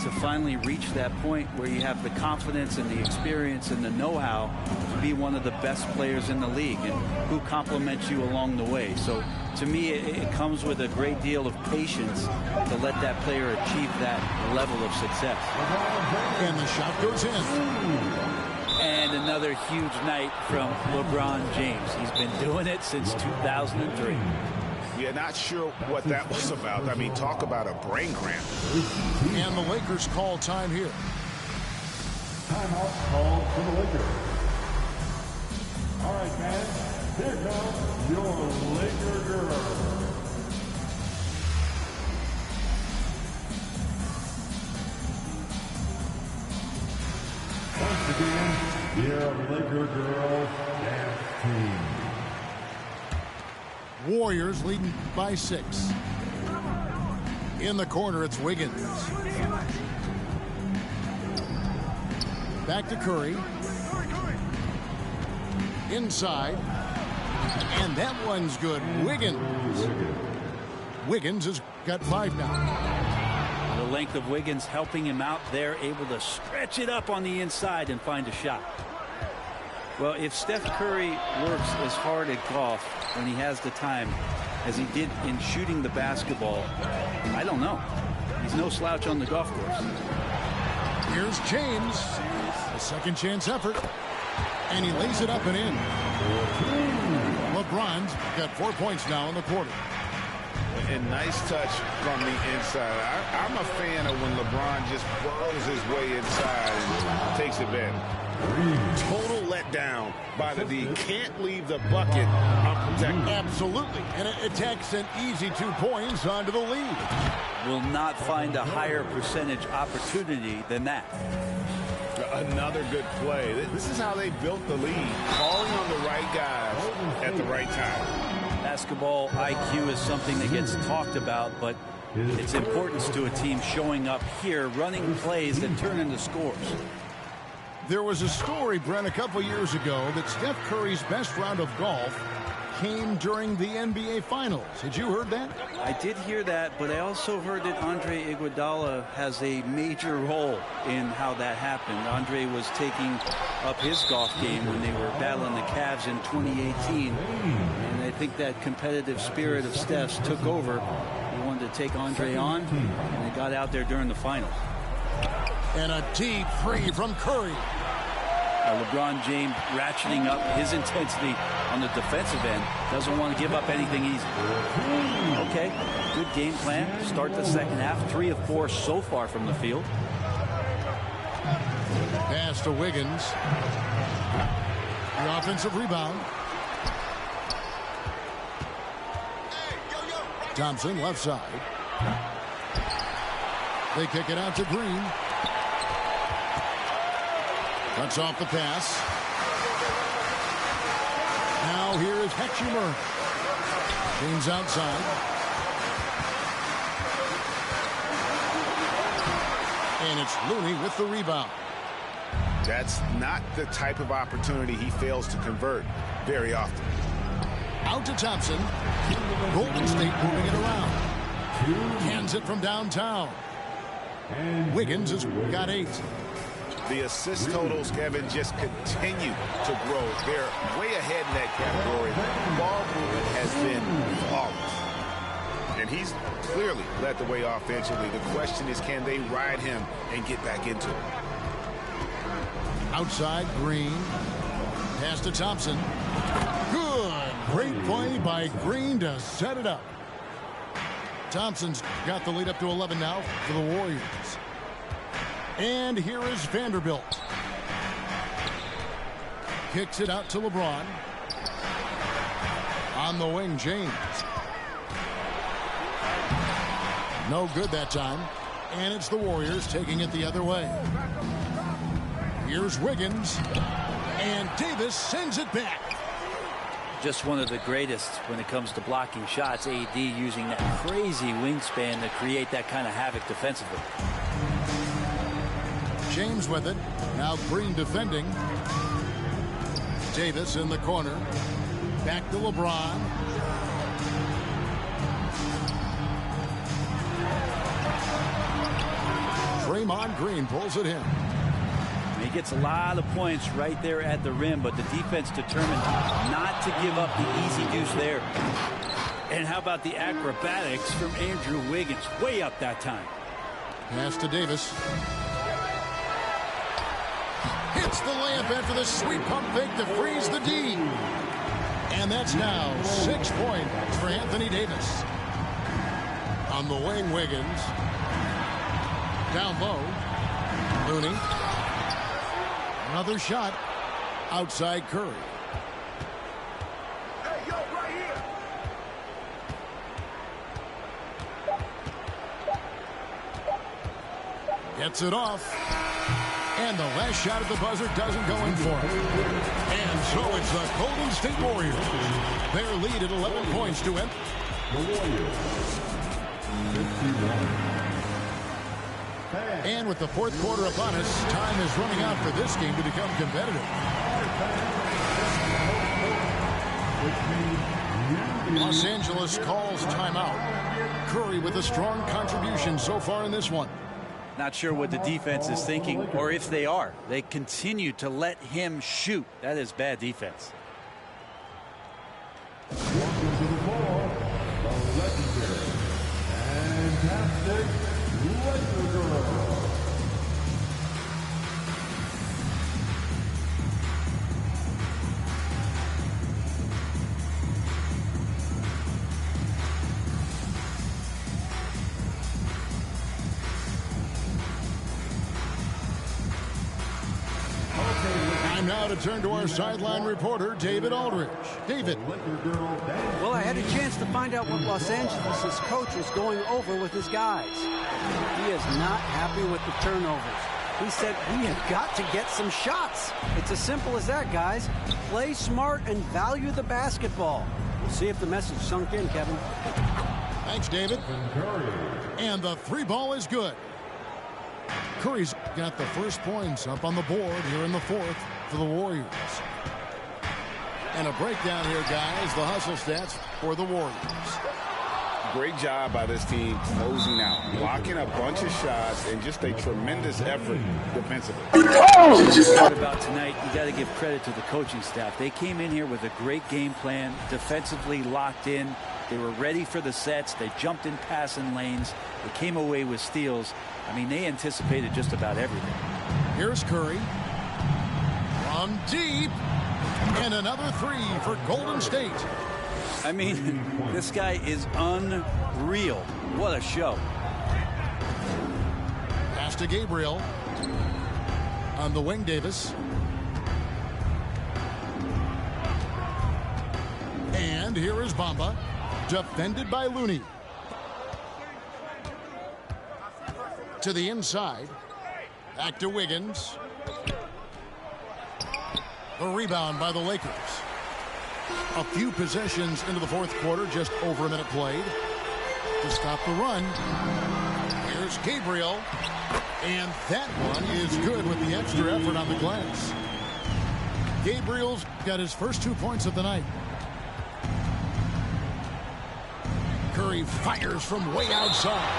to finally reach that point where you have the confidence and the experience and the know-how to be one of the best players in the league and who compliments you along the way. So to me, it comes with a great deal of patience to let that player achieve that level of success. And the shot goes in. And another huge night from LeBron James. He's been doing it since 2003. Yeah, not sure what that was about. I mean, talk about a brain cramp. And the Lakers call time here. Timeout called for the Lakers. All right, fans, here comes your Laker girl. Once again, your Laker girls dance team. Warriors leading by 6. In the corner, it's Wiggins. Back to Curry. Inside. And that one's good. Wiggins has got 5 now. The length of Wiggins helping him out there, able to stretch it up on the inside and find a shot. Well, if Steph Curry works as hard at golf when he has the time as he did in shooting the basketball, I don't know. He's no slouch on the golf course. Here's James. A second chance effort. And he lays it up and in. LeBron's got 4 points now in the quarter. And nice touch from the inside. I'm a fan of when LeBron just burrows his way inside and takes advantage. Total letdown by the D. Can't leave the bucket unprotected. Absolutely. And it takes an easy 2 points onto the lead. Will not find a higher percentage opportunity than that. Another good play. This is how they built the lead. Calling on the right guys at the right time. Basketball IQ is something that gets talked about, but its importance to a team showing up here, running plays that turn into scores. There was a story, Brent, a couple years ago that Steph Curry's best round of golf came during the NBA Finals. Had you heard that? I did hear that, but I also heard that Andre Iguodala has a major role in how that happened. Andre was taking up his golf game when they were battling the Cavs in 2018, and I think that competitive spirit of Steph's took over. He wanted to take Andre on, and they got out there during the finals. And a deep free from Curry. LeBron James ratcheting up his intensity on the defensive end. Doesn't want to give up anything easy. Okay, good game plan. Start the second half. 3 of 4 so far from the field. Pass to Wiggins. The offensive rebound. Thompson left side. They kick it out to Green. Cuts off the pass. Now here is Hechumer. James outside. And it's Looney with the rebound. That's not the type of opportunity he fails to convert very often. Out to Thompson. Golden State moving it around. Hands it from downtown. Wiggins has got 8. The assist totals, Kevin, just continue to grow. They're way ahead in that category. Ball movement has been flawless. And he's clearly led the way offensively. The question is, can they ride him and get back into it? Outside, Green. Pass to Thompson. Good. Great play by Green to set it up. Thompson's got the lead up to 11 now for the Warriors. And here is Vanderbilt. Kicks it out to LeBron. On the wing, James. No good that time. And it's the Warriors taking it the other way. Here's Wiggins. And Davis sends it back. Just one of the greatest when it comes to blocking shots. AD using that crazy wingspan to create that kind of havoc defensively. James with it. Now Green defending. Davis in the corner. Back to LeBron. Draymond Green pulls it in. He gets a lot of points right there at the rim, but the defense determined not to give up the easy deuce there. And how about the acrobatics from Andrew Wiggins? Way up that time. Pass to Davis. Hits the layup after the sweet pump fake to freeze the D. And that's now 6 points for Anthony Davis. On the wing, Wiggins. Down low. Looney. Another shot outside Curry. Hey, yo, right here. Gets it off. And the last shot at the buzzer doesn't go in for it. And so it's the Golden State Warriors. Their lead at 11 points to end. The Warriors. 51. And with the fourth quarter upon us, time is running out for this game to become competitive. Los Angeles calls timeout. Curry with a strong contribution so far in this one. Not sure what the defense is thinking, or if they are. They continue to let him shoot. That is bad defense. Welcome to the ball, the legendary, fantastic Laker girl. Time now to turn to our sideline reporter, David Aldridge. David. Well, I had a chance to find out what Los Angeles' coach was going over with his guys. He is not happy with the turnovers. He said, we have got to get some shots. It's as simple as that, guys. Play smart and value the basketball. We'll see if the message sunk in, Kevin. Thanks, David. And the three ball is good. Curry's got the first points up on the board here in the fourth for the Warriors. And a breakdown here, guys. The hustle stats for the Warriors. Great job by this team closing out, blocking a bunch of shots, and just a tremendous effort defensively. What about tonight? You got to give credit to the coaching staff. They came in here with a great game plan, defensively locked in. They were ready for the sets. They jumped in passing lanes. They came away with steals. I mean, they anticipated just about everything. Here's Curry. From deep. And another three for Golden State. I mean, this guy is unreal. What a show. Pass to Gabriel. On the wing, Davis. And here is Bamba. Defended by Looney. To the inside. Back to Wiggins. The rebound by the Lakers. A few possessions into the fourth quarter, just over a minute played. To stop the run. Here's Gabriel. And that one is good with the extra effort on the glass. Gabriel's got his first 2 points of the night. Curry fires from way outside.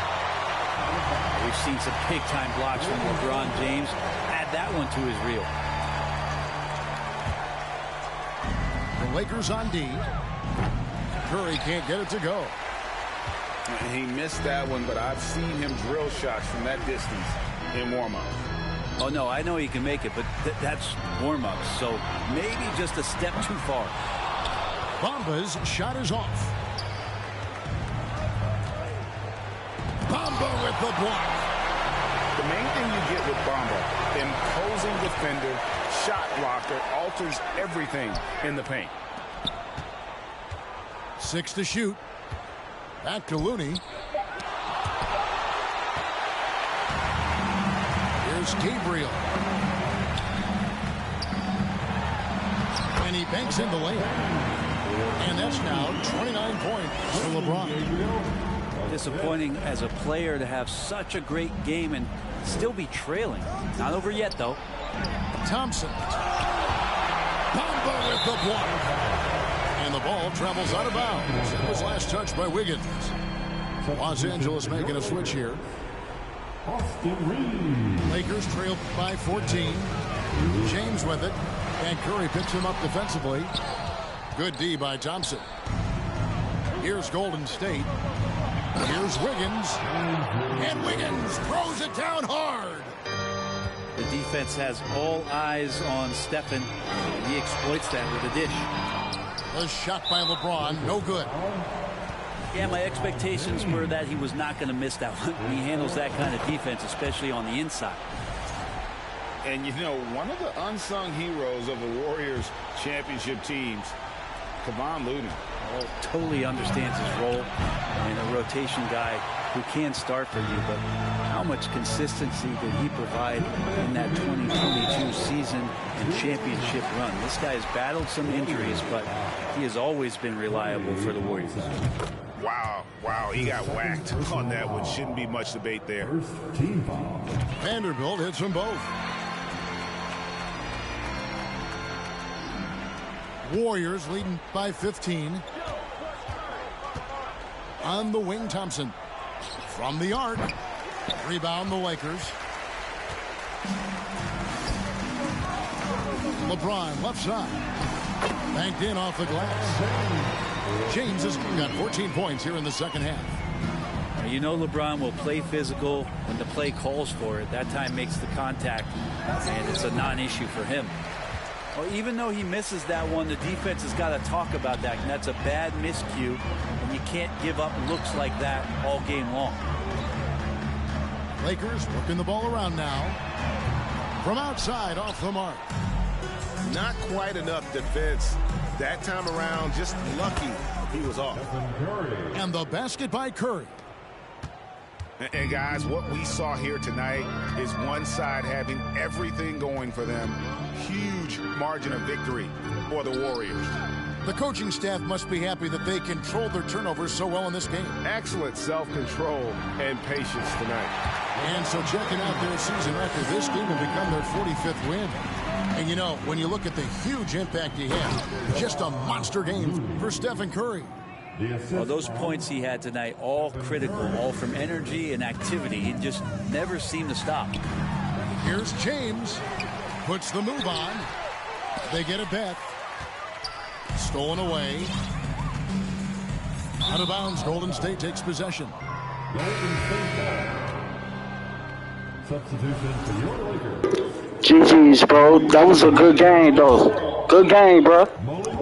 We've seen some big-time blocks from LeBron James. Add that one to his reel. The Lakers on D. Curry can't get it to go. He missed that one, but I've seen him drill shots from that distance in warm-up. Oh, no, I know he can make it, but that's warm-up, so maybe just a step too far. Bamba's shot is off. Bamba with the block. The main thing you get with Bamba, imposing defender, shot blocker, alters everything in the paint. 6 to shoot. Back to Looney. Here's Gabriel. And he banks in the lane. And that's now 29 points for LeBron. Disappointing as a player to have such a great game and still be trailing. Not over yet, though. Thompson. Bamba with the block. And the ball travels out of bounds. It was last touched by Wiggins. Los Angeles making a switch here. Lakers trail by 14. James with it. And Curry picks him up defensively. Good D by Thompson. Here's Golden State. Here's Wiggins. And Wiggins throws it down hard. The defense has all eyes on Stephen, and he exploits that with a dish. A shot by LeBron, no good. Yeah, my expectations were that he was not going to miss that one. He handles that kind of defense, especially on the inside. And, you know, one of the unsung heroes of the Warriors championship teams, Kevon Looney. Oh, totally understands his role and a rotation guy who can start for you, but how much consistency did he provide in that 2022 season and championship run? This guy has battled some injuries, but he has always been reliable for the Warriors. Wow, he got whacked on that one. Shouldn't be much debate there. Vanderbilt hits them both. Warriors leading by 15. On the wing, Thompson. From the arc. Rebound the Lakers. LeBron left side. Banked in off the glass. James has got 14 points here in the second half. You know LeBron will play physical when the play calls for it. That time makes the contact, and it's a non-issue for him. Well, even though he misses that one, the defense has got to talk about that, and that's a bad miscue, and you can't give up looks like that all game long. Lakers working the ball around now. From outside, off the mark. Not quite enough defense that time around. Just lucky he was off. And the basket by Curry. And guys, what we saw here tonight is one side having everything going for them. Huge margin of victory for the Warriors. The coaching staff must be happy that they controlled their turnovers so well in this game. Excellent self-control and patience tonight. And so checking out their season record, this game will become their 45th win. And you know, when you look at the huge impact he had, just a monster game for Stephen Curry. Well, those points he had tonight, all critical, all from energy and activity. He just never seemed to stop. Here's James. Puts the move on. They get a bet. Stolen away. Out of bounds. Golden State takes possession. Substitution for your Lakers. GG's, bro. That was a good game, though. Good game, bro.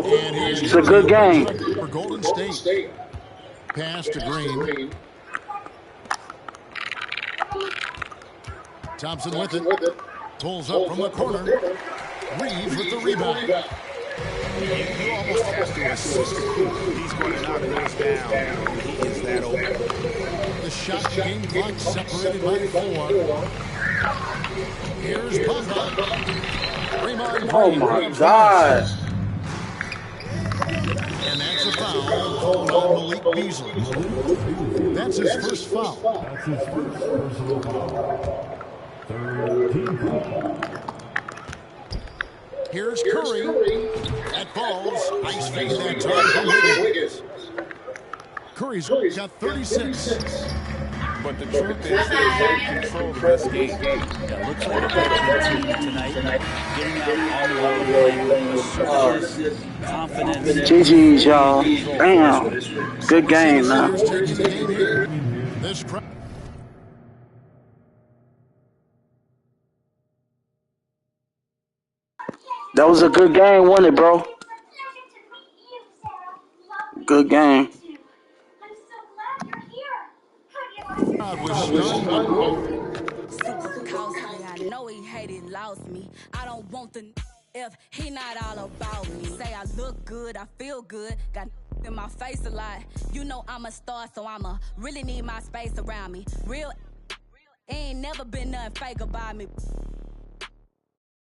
It's a good game. For Golden State. Pass to Green. Thompson with it. Pulls up from the corner. Reeves with the rebound. You almost have to assume he's going to knock those down. He is that open. The shot game clock separated by 4. Here's Bamba. Oh my God. And that's a foul called on Malik Beasley. That's his first foul. That's his first personal foul. Third team foul. Here's Curry. That falls. Nice fade that time from Wiggins. Curry's got 36. But the truth is they're in control of this game. Yeah, looks like a better team tonight. Getting out on the road, playing with assertiveness, confidence. GG's, y'all. Damn. Good game, man. This crowd. That was a good game, wasn't it, bro? Good game. Super costly, I know he hated, lost me. I don't want the if he not all about me. Say I look good, I feel good, got in my face a lot. You know I'm a star, so I'ma really need my space around me. Real ain't never been nothing fake about me.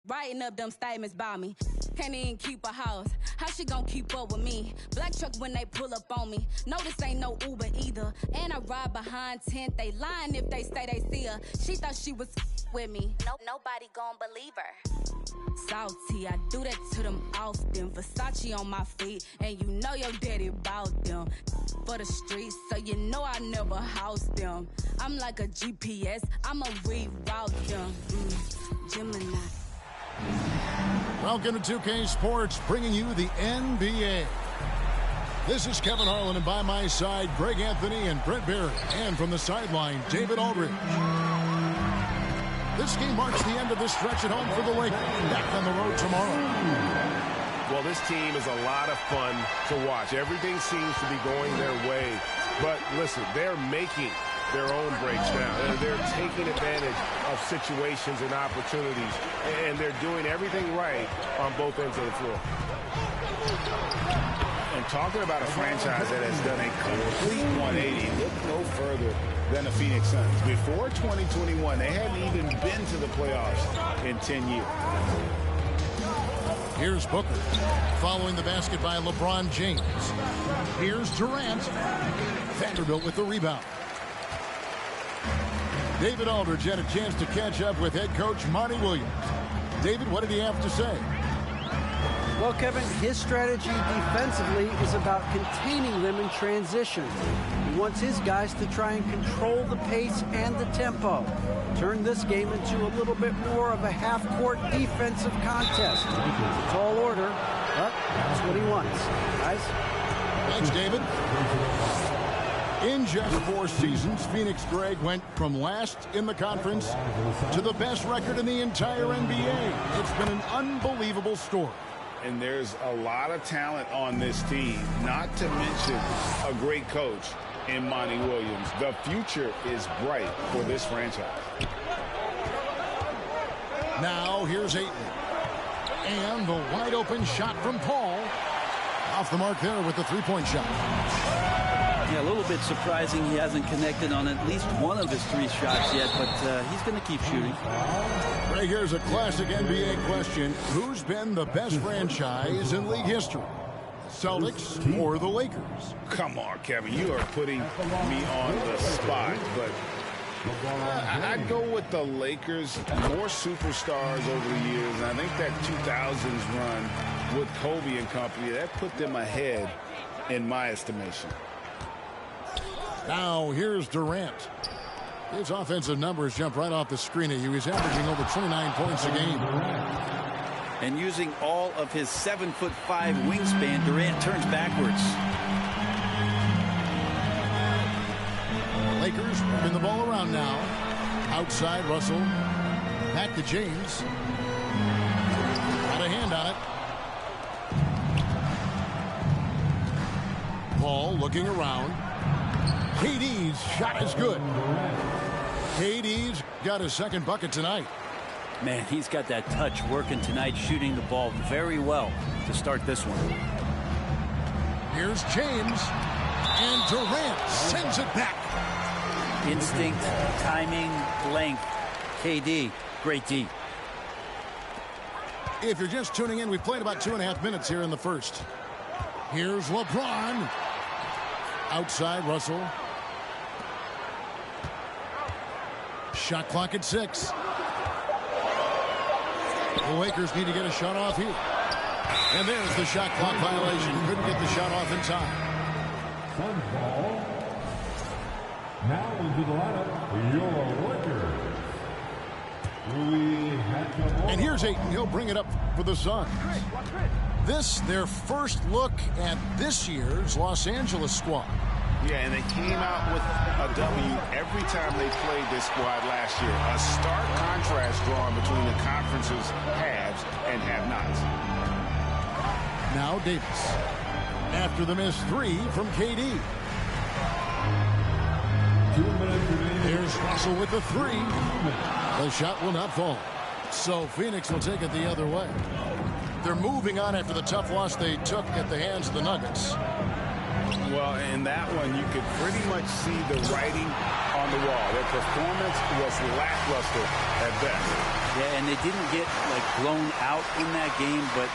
Writing up them statements about me. Can't even keep a house. How she gon' keep up with me? Black truck when they pull up on me. No, this ain't no Uber either. And I ride behind tent. They lying if they say they see her. She thought she was with me. Nobody gon' believe her. Salty, I do that to them often. Versace on my feet, and you know your daddy bout them. For the streets, so you know I never house them. I'm like a GPS, I'ma reroute them. Gemini. Welcome to 2K Sports, bringing you the NBA. This is Kevin Harlan, and by my side, Greg Anthony and Brent Barry. And from the sideline, David Aldridge. This game marks the end of this stretch at home for the Lakers. Back on the road tomorrow. Well, this team is a lot of fun to watch. Everything seems to be going their way. But listen, they're making their own breaks now. They're taking advantage of situations and opportunities, and they're doing everything right on both ends of the floor. And talking about a franchise that has done a complete 180, look no further than the Phoenix Suns. Before 2021, they hadn't even been to the playoffs in 10 years. Here's Booker, following the basket by LeBron James. Here's Durant. Vanderbilt with the rebound. David Aldridge had a chance to catch up with head coach Monty Williams. David, what did he have to say? Well, Kevin, his strategy defensively is about containing them in transition. He wants his guys to try and control the pace and the tempo. Turn this game into a little bit more of a half-court defensive contest. It's a tall order, but that's what he wants. Guys? Thanks, David. In just 4 seasons, Phoenix, Greg, went from last in the conference to the best record in the entire NBA. It's been an unbelievable story. And there's a lot of talent on this team, not to mention a great coach in Monty Williams. The future is bright for this franchise. Now here's Ayton. And the wide open shot from Paul. Off the mark there with the three-point shot. Yeah, a little bit surprising he hasn't connected on at least one of his 3 shots yet, but he's going to keep shooting. Right, here's a classic NBA question. Who's been the best franchise in league history? Celtics or the Lakers? Come on, Kevin. You are putting me on the spot, but I'd go with the Lakers. More superstars over the years, and I think that 2000s run with Kobe and company, that put them ahead in my estimation. Now here's Durant. His offensive numbers jump right off the screen at you. He's averaging over 29 points a game. And using all of his 7'5" wingspan, Durant turns backwards. Lakers moving the ball around now. Outside, Russell. Back to James. Got a hand on it. Paul looking around. KD's shot is good. KD's got his second bucket tonight. Man, he's got that touch working tonight, shooting the ball very well to start this one. Here's James. And Durant sends it back. Instinct, timing, length. KD, great D. If you're just tuning in, we've played about 2.5 minutes here in the first. Here's LeBron. Outside, Russell. Shot clock at 6. The Lakers need to get a shot off here. And there's the shot clock violation. Couldn't get the shot off in time. Suns ball. Now into the lineup, your Lakers. And here's Ayton. He'll bring it up for the Suns. This, their first look at this year's Los Angeles squad. Yeah, and they came out with a W every time they played this squad last year. A stark contrast drawn between the conference's haves and have-nots. Now Davis. after the missed three from KD. 2 minutes remaining. Here's Russell with the three. The shot will not fall. So Phoenix will take it the other way. They're moving on after the tough loss they took at the hands of the Nuggets. Well, in that one, you could pretty much see the writing on the wall. Their performance was lackluster at best. Yeah, and they didn't get like blown out in that game, but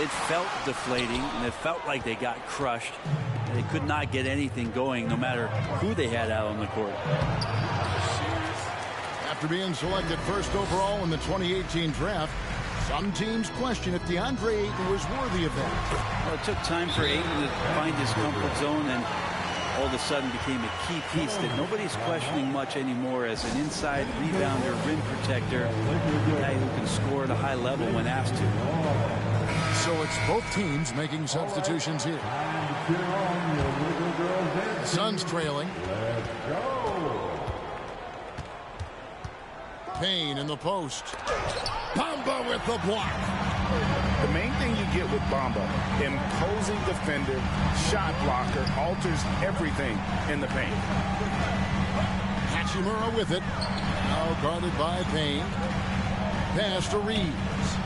it felt deflating, and it felt like they got crushed. And they could not get anything going, no matter who they had out on the court. After being selected first overall in the 2018 draft, some teams question if DeAndre Ayton was worthy of that. Well, it took time for Ayton to find his comfort zone, and all of a sudden became a key piece that nobody's questioning much anymore as an inside rebounder, rim protector, a guy who can score at a high level when asked to. So it's both teams making substitutions here. Suns trailing. Let's go. Payne in the post. Bamba with the block. The main thing you get with Bamba, imposing defender, shot blocker, alters everything in the paint. Hachimura with it. Now guarded by Payne. Pass to Reeves.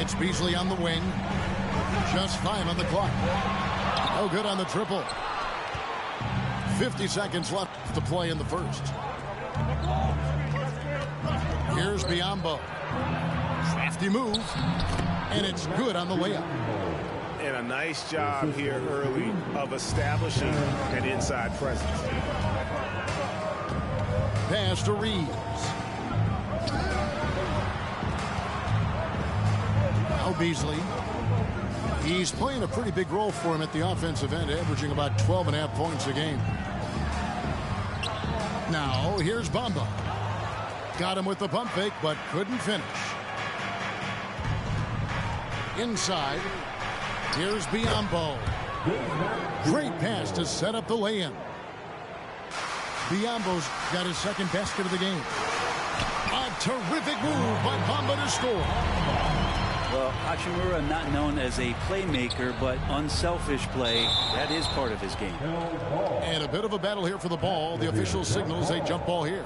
It's Beasley on the wing. Just 5 on the clock. No good on the triple. 50 seconds left to play in the first. Here's Biyombo. Crafty move. And it's good on the layup. And a nice job here early of establishing an inside presence. Pass to Reeves. Now Beasley. He's playing a pretty big role for him at the offensive end, averaging about 12.5 points a game. Now here's Bamba. Got him with the pump fake, but couldn't finish. Inside, here's Biyombo. Great pass to set up the lay-in. Biyombo's got his second basket of the game. A terrific move by Bamba to score. Well, Hachimura not known as a playmaker, but unselfish play. That is part of his game. And a bit of a battle here for the ball. The official signals a jump ball here.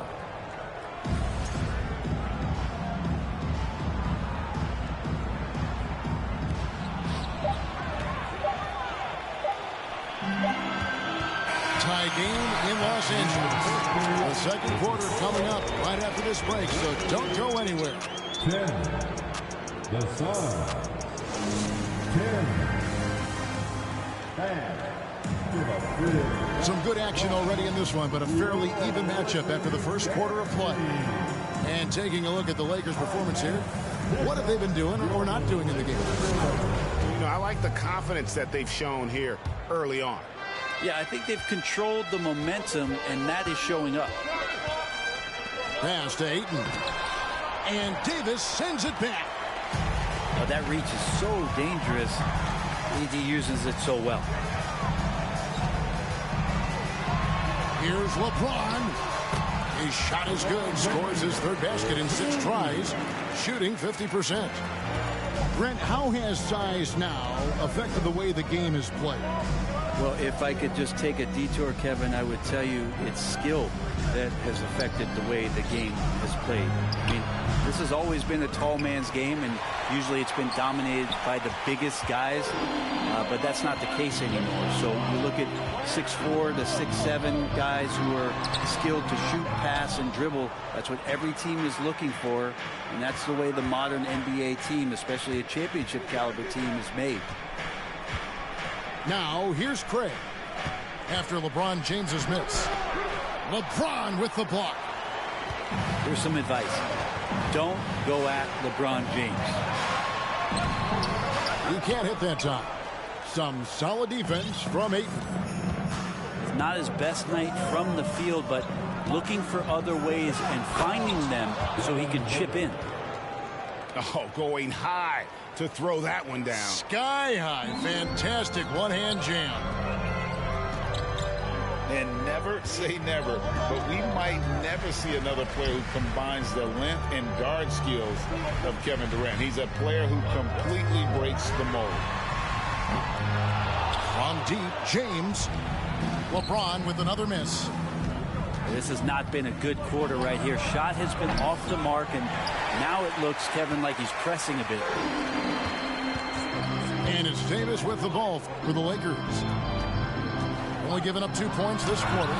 Tie game in Los Angeles. The second quarter coming up right after this break, so don't go anywhere. 10. The Suns. 10. And some good action already in this one, but a fairly even matchup after the first quarter of play. And taking a look at the Lakers' performance here, what have they been doing or not doing in the game? You know, I like the confidence that they've shown here early on. Yeah, I think they've controlled the momentum, and that is showing up. Pass to Ayton. And Davis sends it back. Oh, that reach is so dangerous. He uses it so well. Here's LeBron. His shot is good. Scores his third basket in 6 tries. Shooting 50%. Brent, how has size now affected the way the game is played? Well, if I could just take a detour, Kevin, I would tell you it's skill that has affected the way the game has played. I mean, this has always been a tall man's game, and usually it's been dominated by the biggest guys, but that's not the case anymore. So you look at 6'4" to 6'7" guys who are skilled to shoot, pass, and dribble. That's what every team is looking for, and that's the way the modern NBA team, especially a championship caliber team, is made. Now, here's Craig. After LeBron James's miss. LeBron with the block. Here's some advice. Don't go at LeBron James. He can't hit that time. Some solid defense from Ayton. It's not his best night from the field, but looking for other ways and finding them so he can chip in. Oh, going high to throw that one down. Sky high. Fantastic one-hand jam. And never say never, but we might never see another player who combines the length and guard skills of Kevin Durant. He's a player who completely breaks the mold. From deep, James. LeBron with another miss. This has not been a good quarter right here. Shot has been off the mark, and now it looks, Kevin, like he's pressing a bit. And it's Davis with the ball for the Lakers. Only giving up 2 points this quarter.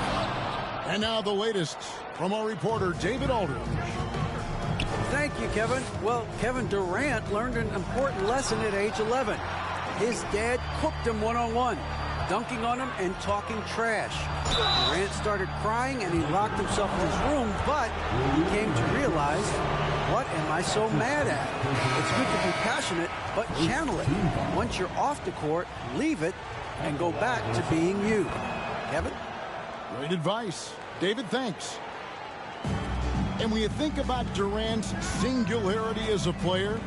And now the latest from our reporter, David Aldridge. Thank you, Kevin. Well, Kevin Durant learned an important lesson at age 11. His dad cooked him one-on-one, dunking on him and talking trash. Durant started crying and he locked himself in his room, but he came to realize, what am I so mad at? It's good to be passionate, but channel it. Once you're off the court, leave it and go back to being you. Kevin? Great advice. David, thanks. And when you think about Durant's singularity as a player,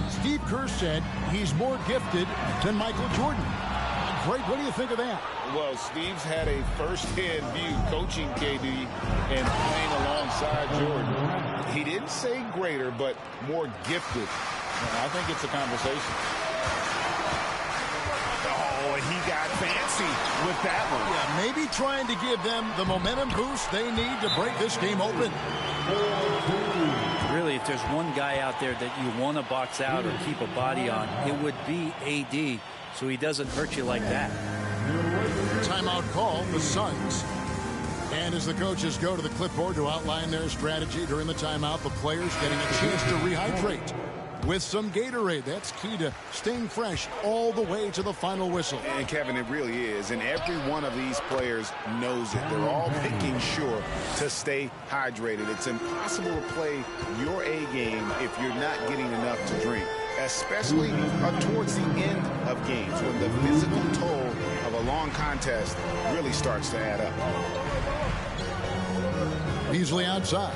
Steve Kerr said he's more gifted than Michael Jordan. Greg, what do you think of that? Well, Steve's had a first-hand view coaching KD and playing alongside Jordan. He didn't say greater, but more gifted. I think it's a conversation. Oh, and he got fancy with that one. Yeah, maybe trying to give them the momentum boost they need to break this game open. Really, if there's one guy out there that you want to box out or keep a body on, it would be AD, so he doesn't hurt you like that. Timeout call, the Suns. And as the coaches go to the clipboard to outline their strategy during the timeout, the players getting a chance to rehydrate with some Gatorade. That's key to staying fresh all the way to the final whistle. And Kevin, it really is. And every one of these players knows it. They're all making sure to stay hydrated. It's impossible to play your A game if you're not getting enough to drink, especially towards the end of games when the physical toll of a long contest really starts to add up. Beasley outside.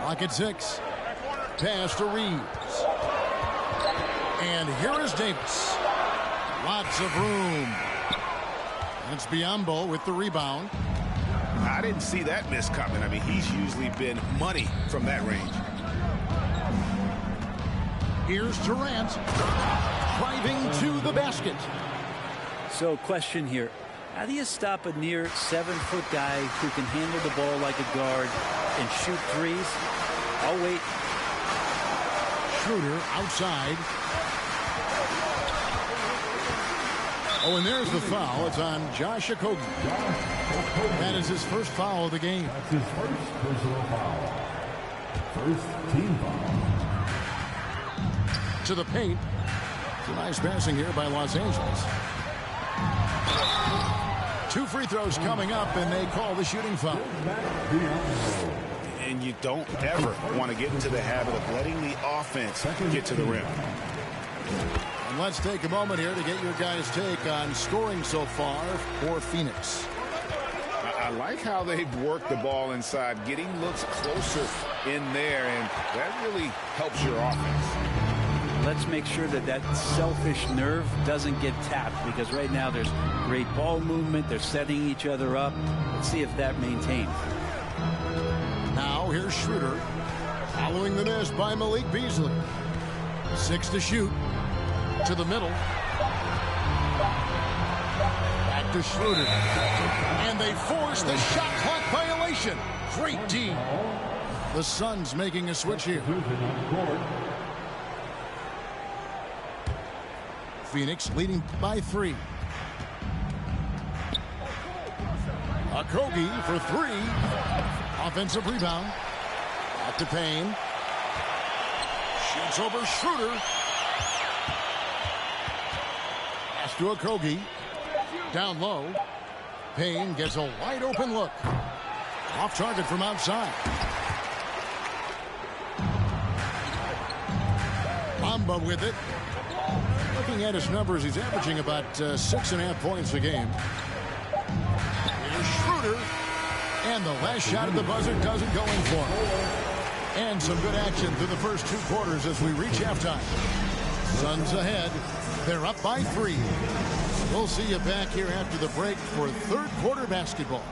Clock at 6. Pass to Reeves. And here is Davis. Lots of room. It's Biyombo with the rebound. I didn't see that miss coming. I mean, he's usually been money from that range. Here's Durant driving to the basket. So, question here. How do you stop a near 7-foot guy who can handle the ball like a guard and shoot threes? I'll wait. Schroeder outside. Oh, and there's the foul. It's on Josh Okogie. That is his first foul of the game. That's his first personal foul. First team foul. To the paint. It's a nice passing here by Los Angeles. 2 free throws coming up, and they call the shooting foul. And you don't ever want to get into the habit of letting the offense get to the rim. And let's take a moment here to get your guys' take on scoring so far for Phoenix. I like how they've worked the ball inside, getting looks closer in there, and that really helps your offense. Let's make sure that that selfish nerve doesn't get tapped, because right now there's great ball movement. They're setting each other up. Let's see if that maintains. Now here's Schroeder following the miss by Malik Beasley. 6 to shoot. To the middle. Back to Schroeder. And they force the shot clock violation. Great D. The Suns making a switch here. Phoenix leading by 3. Okogie for 3. Offensive rebound. Back to Payne. Shoots over Schroeder. Pass to Okogie. Down low. Payne gets a wide open look. Off target from outside. Bamba with it. Looking at his numbers, he's averaging about 6.5 points a game. Here's Schroeder. And the last shot at the buzzer doesn't go in for him. And some good action through the first 2 quarters as we reach halftime. Suns ahead. They're up by 3. We'll see you back here after the break for 3rd quarter basketball.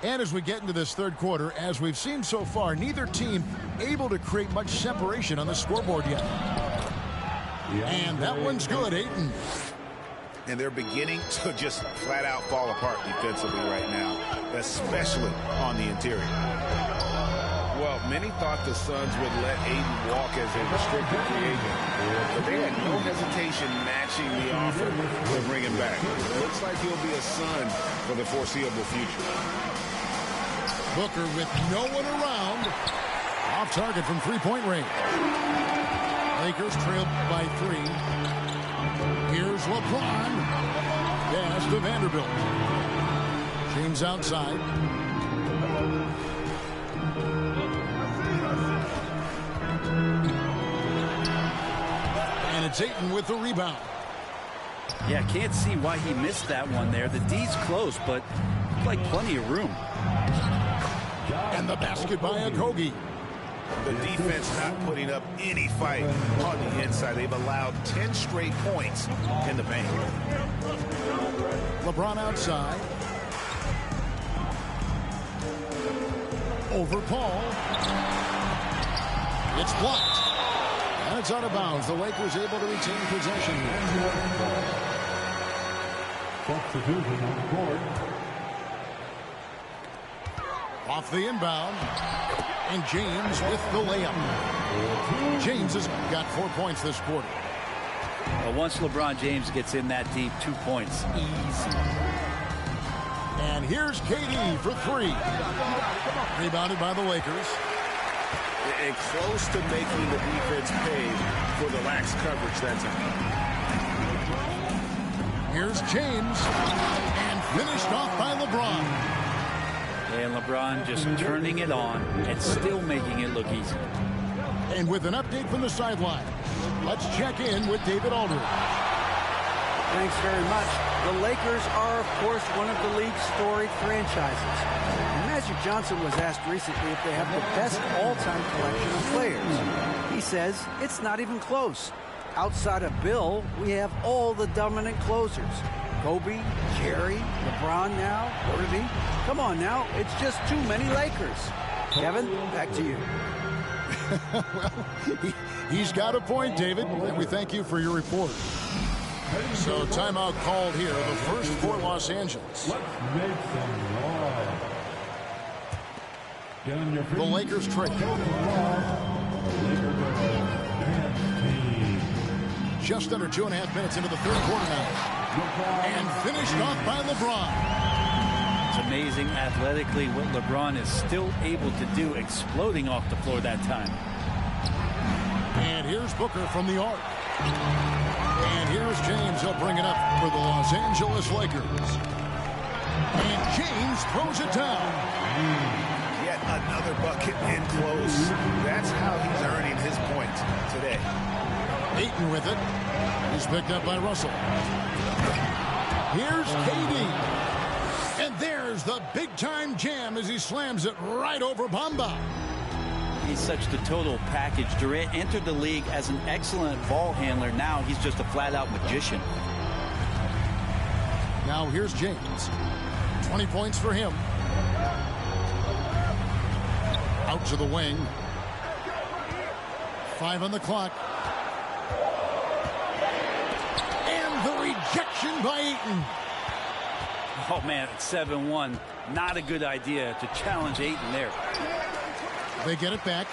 And as we get into this 3rd quarter, as we've seen so far, neither team able to create much separation on the scoreboard yet. And that one's good, Ayton. And they're beginning to just flat out fall apart defensively right now, especially on the interior. Well, many thought the Suns would let Ayton walk as a restricted free agent, but they had no hesitation matching the offer to bring him back. Looks like he'll be a Sun for the foreseeable future. Booker with no one around. Off target from three-point range. Lakers trail by 3. Here's LeBron. Pass to Vanderbilt. James outside. And it's Ayton with the rebound. Yeah, can't see why he missed that one there. The D's close, but like plenty of room. And the basket by Okogie. The defense not putting up any fight on the inside. They've allowed 10 straight points in the paint. LeBron outside. Over Paul. It's blocked. And it's out of bounds. The Lakers able to retain possession here. Substitution on the court. Off the inbound. And James with the layup. James has got 4 points this quarter. Well, once LeBron James gets in that deep, 2 points, easy. And here's KD for 3. Rebounded by the Lakers. And close to making the defense pay for the lax coverage that time. Here's James. And finished off by LeBron. And LeBron just turning it on and still making it look easy. And with an update from the sideline, let's check in with David Aldridge. Thanks very much. The Lakers are, of course, one of the league's storied franchises. And Magic Johnson was asked recently if they have the best all-time collection of players. He says it's not even close. Outside of Bill, we have all the dominant closers. Kobe, Jerry, LeBron now, Worthy. Come on now, it's just too many Lakers. Kevin, back to you. Well, he's got a point, David, and we thank you for your report. So timeout called here, the first for Los Angeles. Let's make some noise. Get on your feet. The Lakers trade. Just under 2.5 minutes into the third quarter now. And finished off by LeBron. It's amazing athletically what LeBron is still able to do, exploding off the floor that time. And here's Booker from the arc. And here's James. He'll bring it up for the Los Angeles Lakers. And James throws it down. Yet another bucket in close. That's how he's earning his points today. Ayton with it. He's picked up by Russell. Here's KD. And there's the big-time jam as he slams it right over Bamba. He's such the total package. Durant entered the league as an excellent ball handler. Now he's just a flat-out magician. Now here's James. 20 points for him. Out to the wing. 5 on the clock. And the rejection by Ayton. Oh, man, it's 7-1. Not a good idea to challenge Ayton there. They get it back.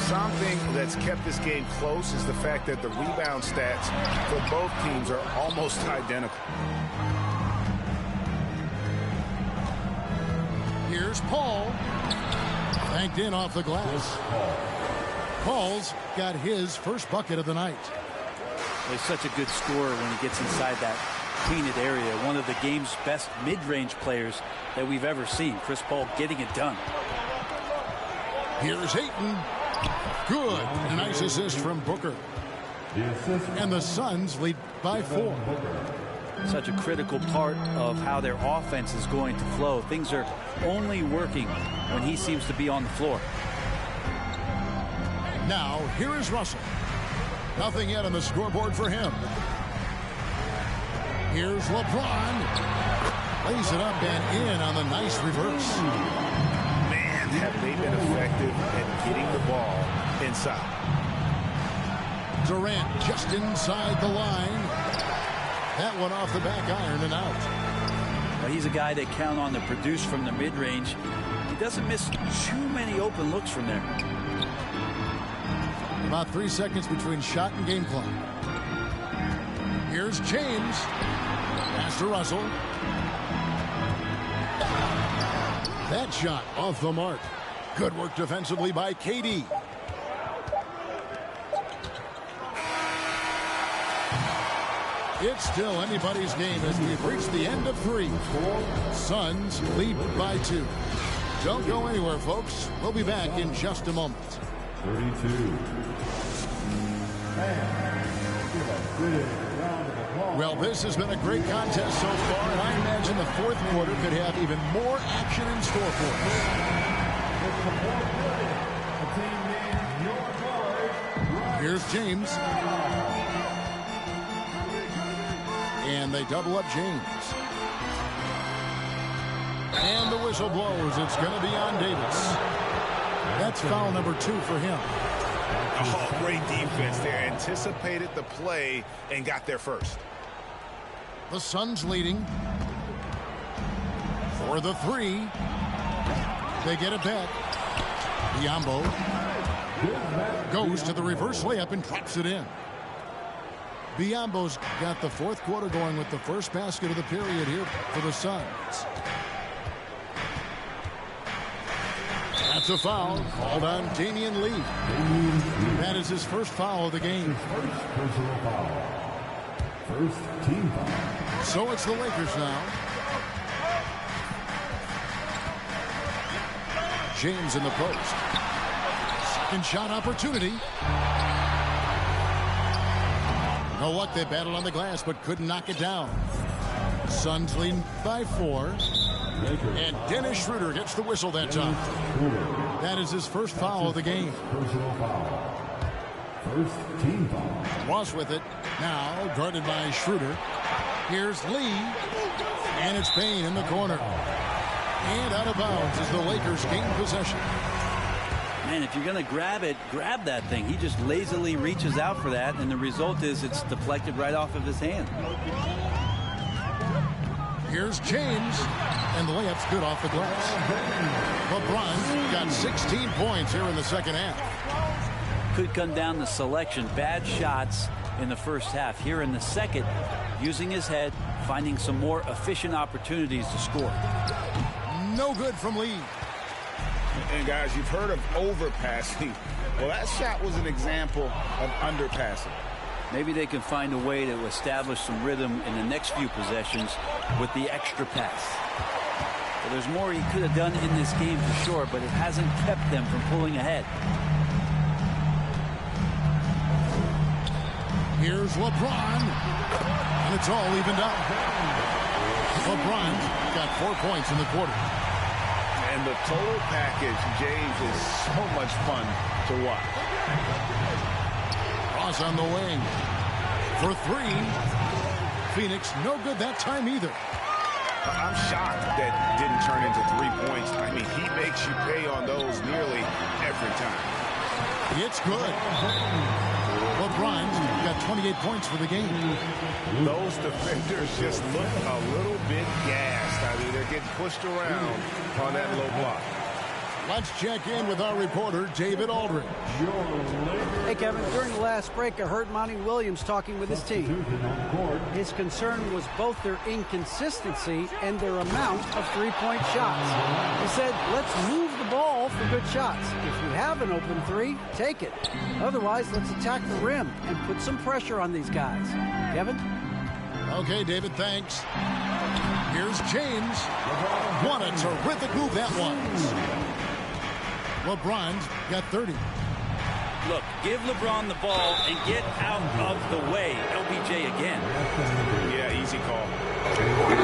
Something that's kept this game close is the fact that the rebound stats for both teams are almost identical. Here's Paul. Banked in off the glass. Paul's got his first bucket of the night. He's such a good scorer when he gets inside that painted area. One of the game's best mid-range players that we've ever seen. Chris Paul getting it done. Here's Ayton. Good. A nice assist from Booker. And the Suns lead by 4. Such a critical part of how their offense is going to flow. Things are only working when he seems to be on the floor. Now, here is Russell. Nothing yet on the scoreboard for him. Here's LeBron. Lays it up and in on the nice reverse. Man, have they been effective at getting the ball inside. Durant just inside the line. That one off the back iron and out. Well, he's a guy they count on to produce from the mid-range. He doesn't miss too many open looks from there. About 3 seconds between shot and game clock. Here's James. Pass to Russell. That shot off the mark. Good work defensively by KD. It's still anybody's game as we've reached the end of 3. Suns lead by 2. Don't go anywhere, folks. We'll be back in just a moment. 32. Well, this has been a great contest so far, and I imagine the fourth quarter could have even more action in store for us. Here's James. And they double up James. And the whistle blows. It's going to be on Davis. That's foul number 2 for him. Oh, great defense there. Anticipated the play and got there first. The Suns leading. For the 3. They get it back. Biyombo goes to the reverse layup and drops it in. Biyombo's got the fourth quarter going with the first basket of the period here for the Suns. That's a foul called on Damian Lee. That is his first foul of the game. First personal foul. First team foul. So it's the Lakers now. James in the post. Second shot opportunity. No luck, they battled on the glass but couldn't knock it down. Suns lead by 4. And Dennis Schroeder gets the whistle that time. That is his first foul of the game. Personal foul. First team foul. Ross with it. Now guarded by Schroeder. Here's Lee. And it's Payne in the corner. And out of bounds as the Lakers gain possession. Man, if you're going to grab it, grab that thing. He just lazily reaches out for that, and the result is it's deflected right off of his hand. Here's James, and the layup's good off the glass. LeBron's got 16 points here in the second half. Could come down to selection. Bad shots in the first half. Here in the second, using his head, finding some more efficient opportunities to score. No good from Lee. And guys, you've heard of overpassing. Well, that shot was an example of underpassing. Maybe they can find a way to establish some rhythm in the next few possessions with the extra pass. Well, there's more he could have done in this game for sure, but it hasn't kept them from pulling ahead. Here's LeBron, and it's all evened up. LeBron's got 4 points in the quarter. And the total package, James, is so much fun to watch. Ross on the wing for 3. Phoenix no good that time either. I'm shocked that didn't turn into 3 points. I mean, he makes you pay on those nearly every time. It's good. LeBron's got 28 points for the game. Those defenders just look a little bit gassed. I mean, they're getting pushed around on that low block. Let's check in with our reporter, David Aldridge. Hey, Kevin, during the last break, I heard Monty Williams talking with his team. His concern was both their inconsistency and their amount of three-point shots. He said, let's move the ball for good shots. If you have an open 3, take it. Otherwise, let's attack the rim and put some pressure on these guys. Kevin? Okay, David, thanks. Here's James. What a terrific move that was. LeBron's got 30. Look, give LeBron the ball and get out of the way. LBJ again. Yeah, easy call.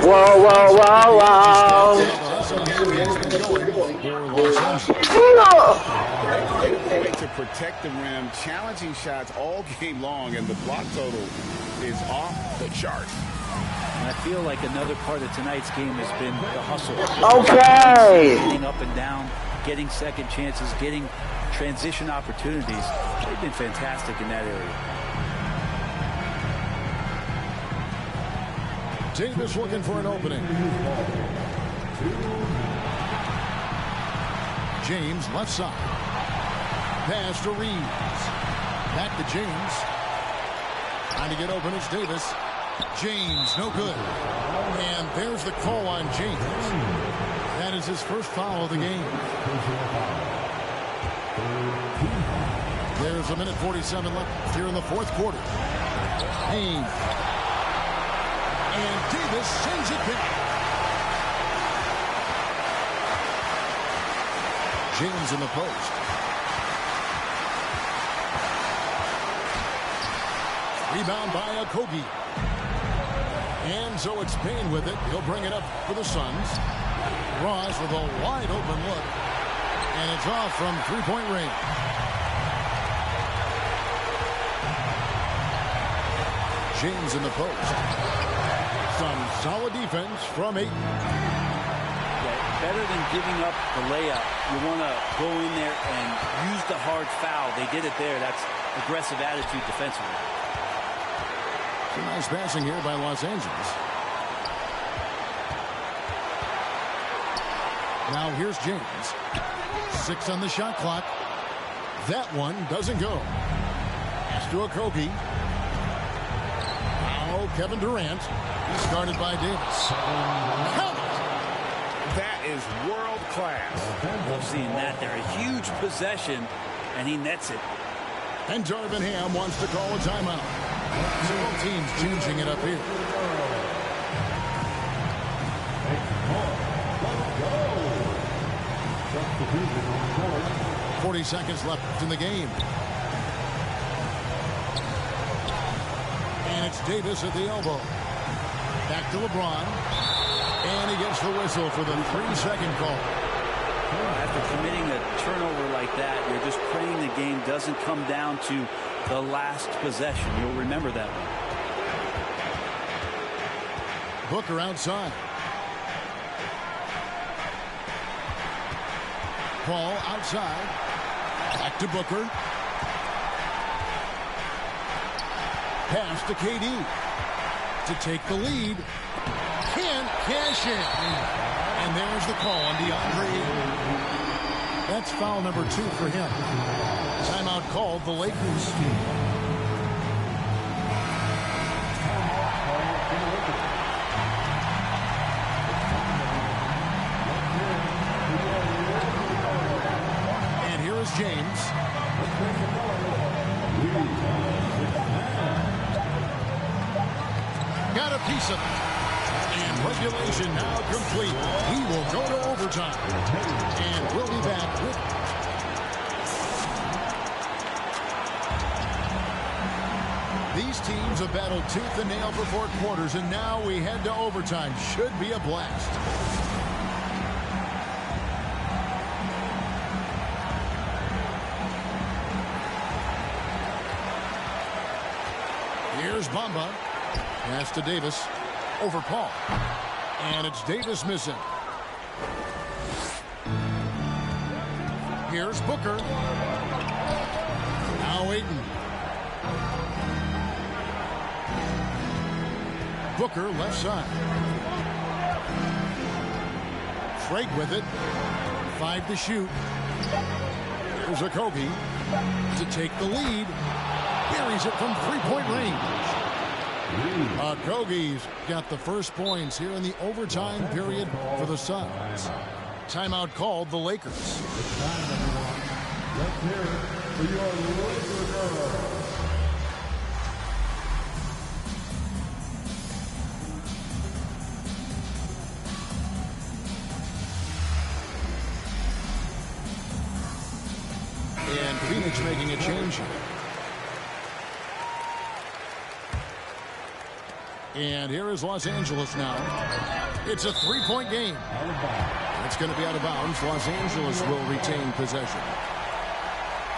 Whoa, whoa, whoa, whoa. To protect the rim, challenging shots all game long, and the block total is off the chart. And I feel like another part of tonight's game has been the hustle. Okay. Getting up and down, getting second chances, getting transition opportunities. They've been fantastic in that area. Davis looking for an opening. James left side. Pass to Reeves. Back to James. Trying to get open. It's Davis. James, no good. And there's the call on James. That is his first foul of the game. There's a minute 47 left here in the fourth quarter. Haynes. And Davis sends it back. James in the post. Rebound by Okogie. And so it's Payne with it. He'll bring it up for the Suns. Ross with a wide open look. And it's off from three-point range. James in the post. Some solid defense from Ayton. Yeah, better than giving up the layup, you want to go in there and use the hard foul. They did it there. That's aggressive attitude defensively. Some nice passing here by Los Angeles. Now here's James. 6 on the shot clock. That one doesn't go. Pass to Okogie. Now Kevin Durant. He's guarded by Davis. Count it! That is world class. Love seeing that there. A huge possession, and he nets it. And Darvin Ham wants to call a timeout. Several teams changing it up here. 40 seconds left in the game. And it's Davis at the elbow. Back to LeBron. And he gets the whistle for the 3-second call. After committing a turnover like that, you're just praying the game doesn't come down to the last possession. You'll remember that one. Booker outside. Paul outside. Back to Booker. Pass to KD. To take the lead. Can't cash in. And there's the call on DeAndre Ayton. That's foul number 2 for him. Timeout called the Lakers. And here is James. Got a piece of it. And regulation now complete. He will go to overtime. And we'll be back with... These teams have battled tooth and nail for 4 quarters, and now we head to overtime. Should be a blast. Here's Bamba. Pass to Davis. Over Paul. And it's Davis missing. Here's Booker. Now Ayton. Booker left side. Craig with it. 5 to shoot. Here's Okogie to take the lead. Buries it from 3-point range. Okogie's got the first points here in the overtime period for the Suns. Timeout called the Lakers. Let's hear it for your Lakers. And Phoenix making a change here. And here is Los Angeles now. It's a 3-point game. It's going to be out of bounds. Los Angeles will retain possession.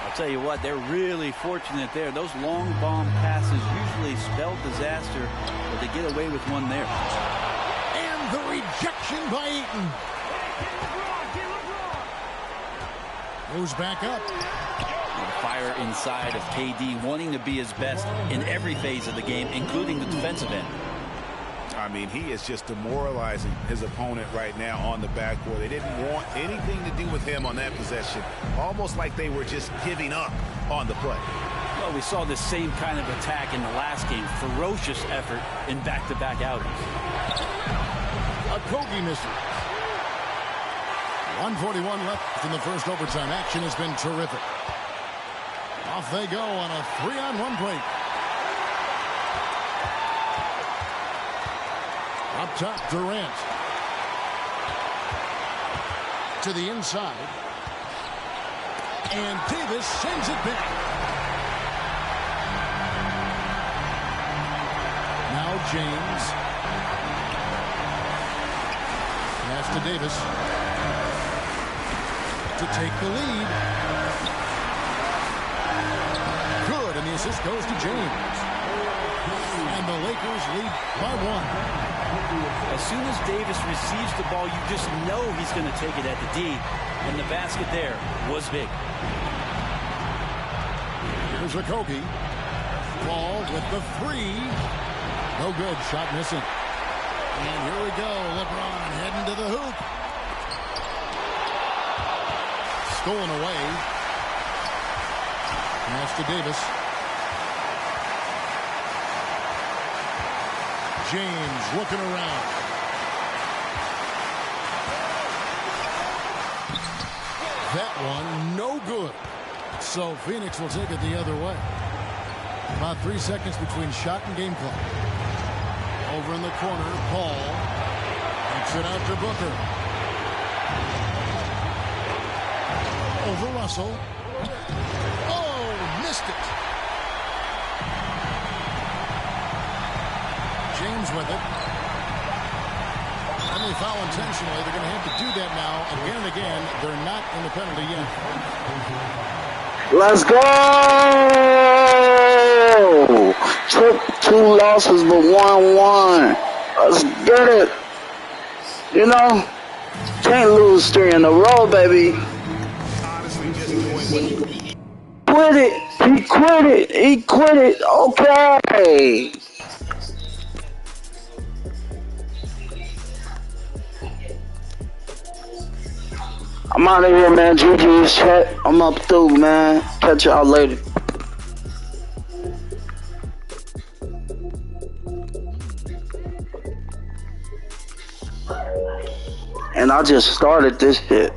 I'll tell you what, they're really fortunate there. Those long bomb passes usually spell disaster, but they get away with one there. And the rejection by Ayton. Goes back up. Fire inside of KD, wanting to be his best in every phase of the game, including the defensive end. I mean, he is just demoralizing his opponent right now on the backboard. They didn't want anything to do with him on that possession, almost like they were just giving up on the play. Well, we saw this same kind of attack in the last game. Ferocious effort in back-to-back outings. A Kogi misses. 1:41 left in the first overtime. Action has been terrific. Off they go on a 3-on-1 break. Up top, Durant. To the inside. And Davis sends it back. Now James. Pass to Davis. To take the lead. Good, and the assist goes to James. And the Lakers lead by 1. As soon as Davis receives the ball, you just know he's going to take it at the D. And the basket there was big. Here's a Kogi. Ball with the 3. No good. Shot missing. And here we go. LeBron heading to the hoop. Stolen away. Pass to Davis. James looking around. That one no good. So Phoenix will take it the other way. About 3 seconds between shot and game clock. Over in the corner, Paul. Takes it out to Booker. Over Russell. Oh, missed it. James with it. And they foul intentionally. They're going to have to do that now again and again. They're not in the penalty yet. Let's go! Took 2 losses but 1-1. Let's get it. You know, can't lose 3 in a row, baby. Honestly, just doing what Quit it. He quit it. He quit it. Okay. I'm out of here, man. GG's chat. I'm up through, man. Catch y'all later. And I just started this shit.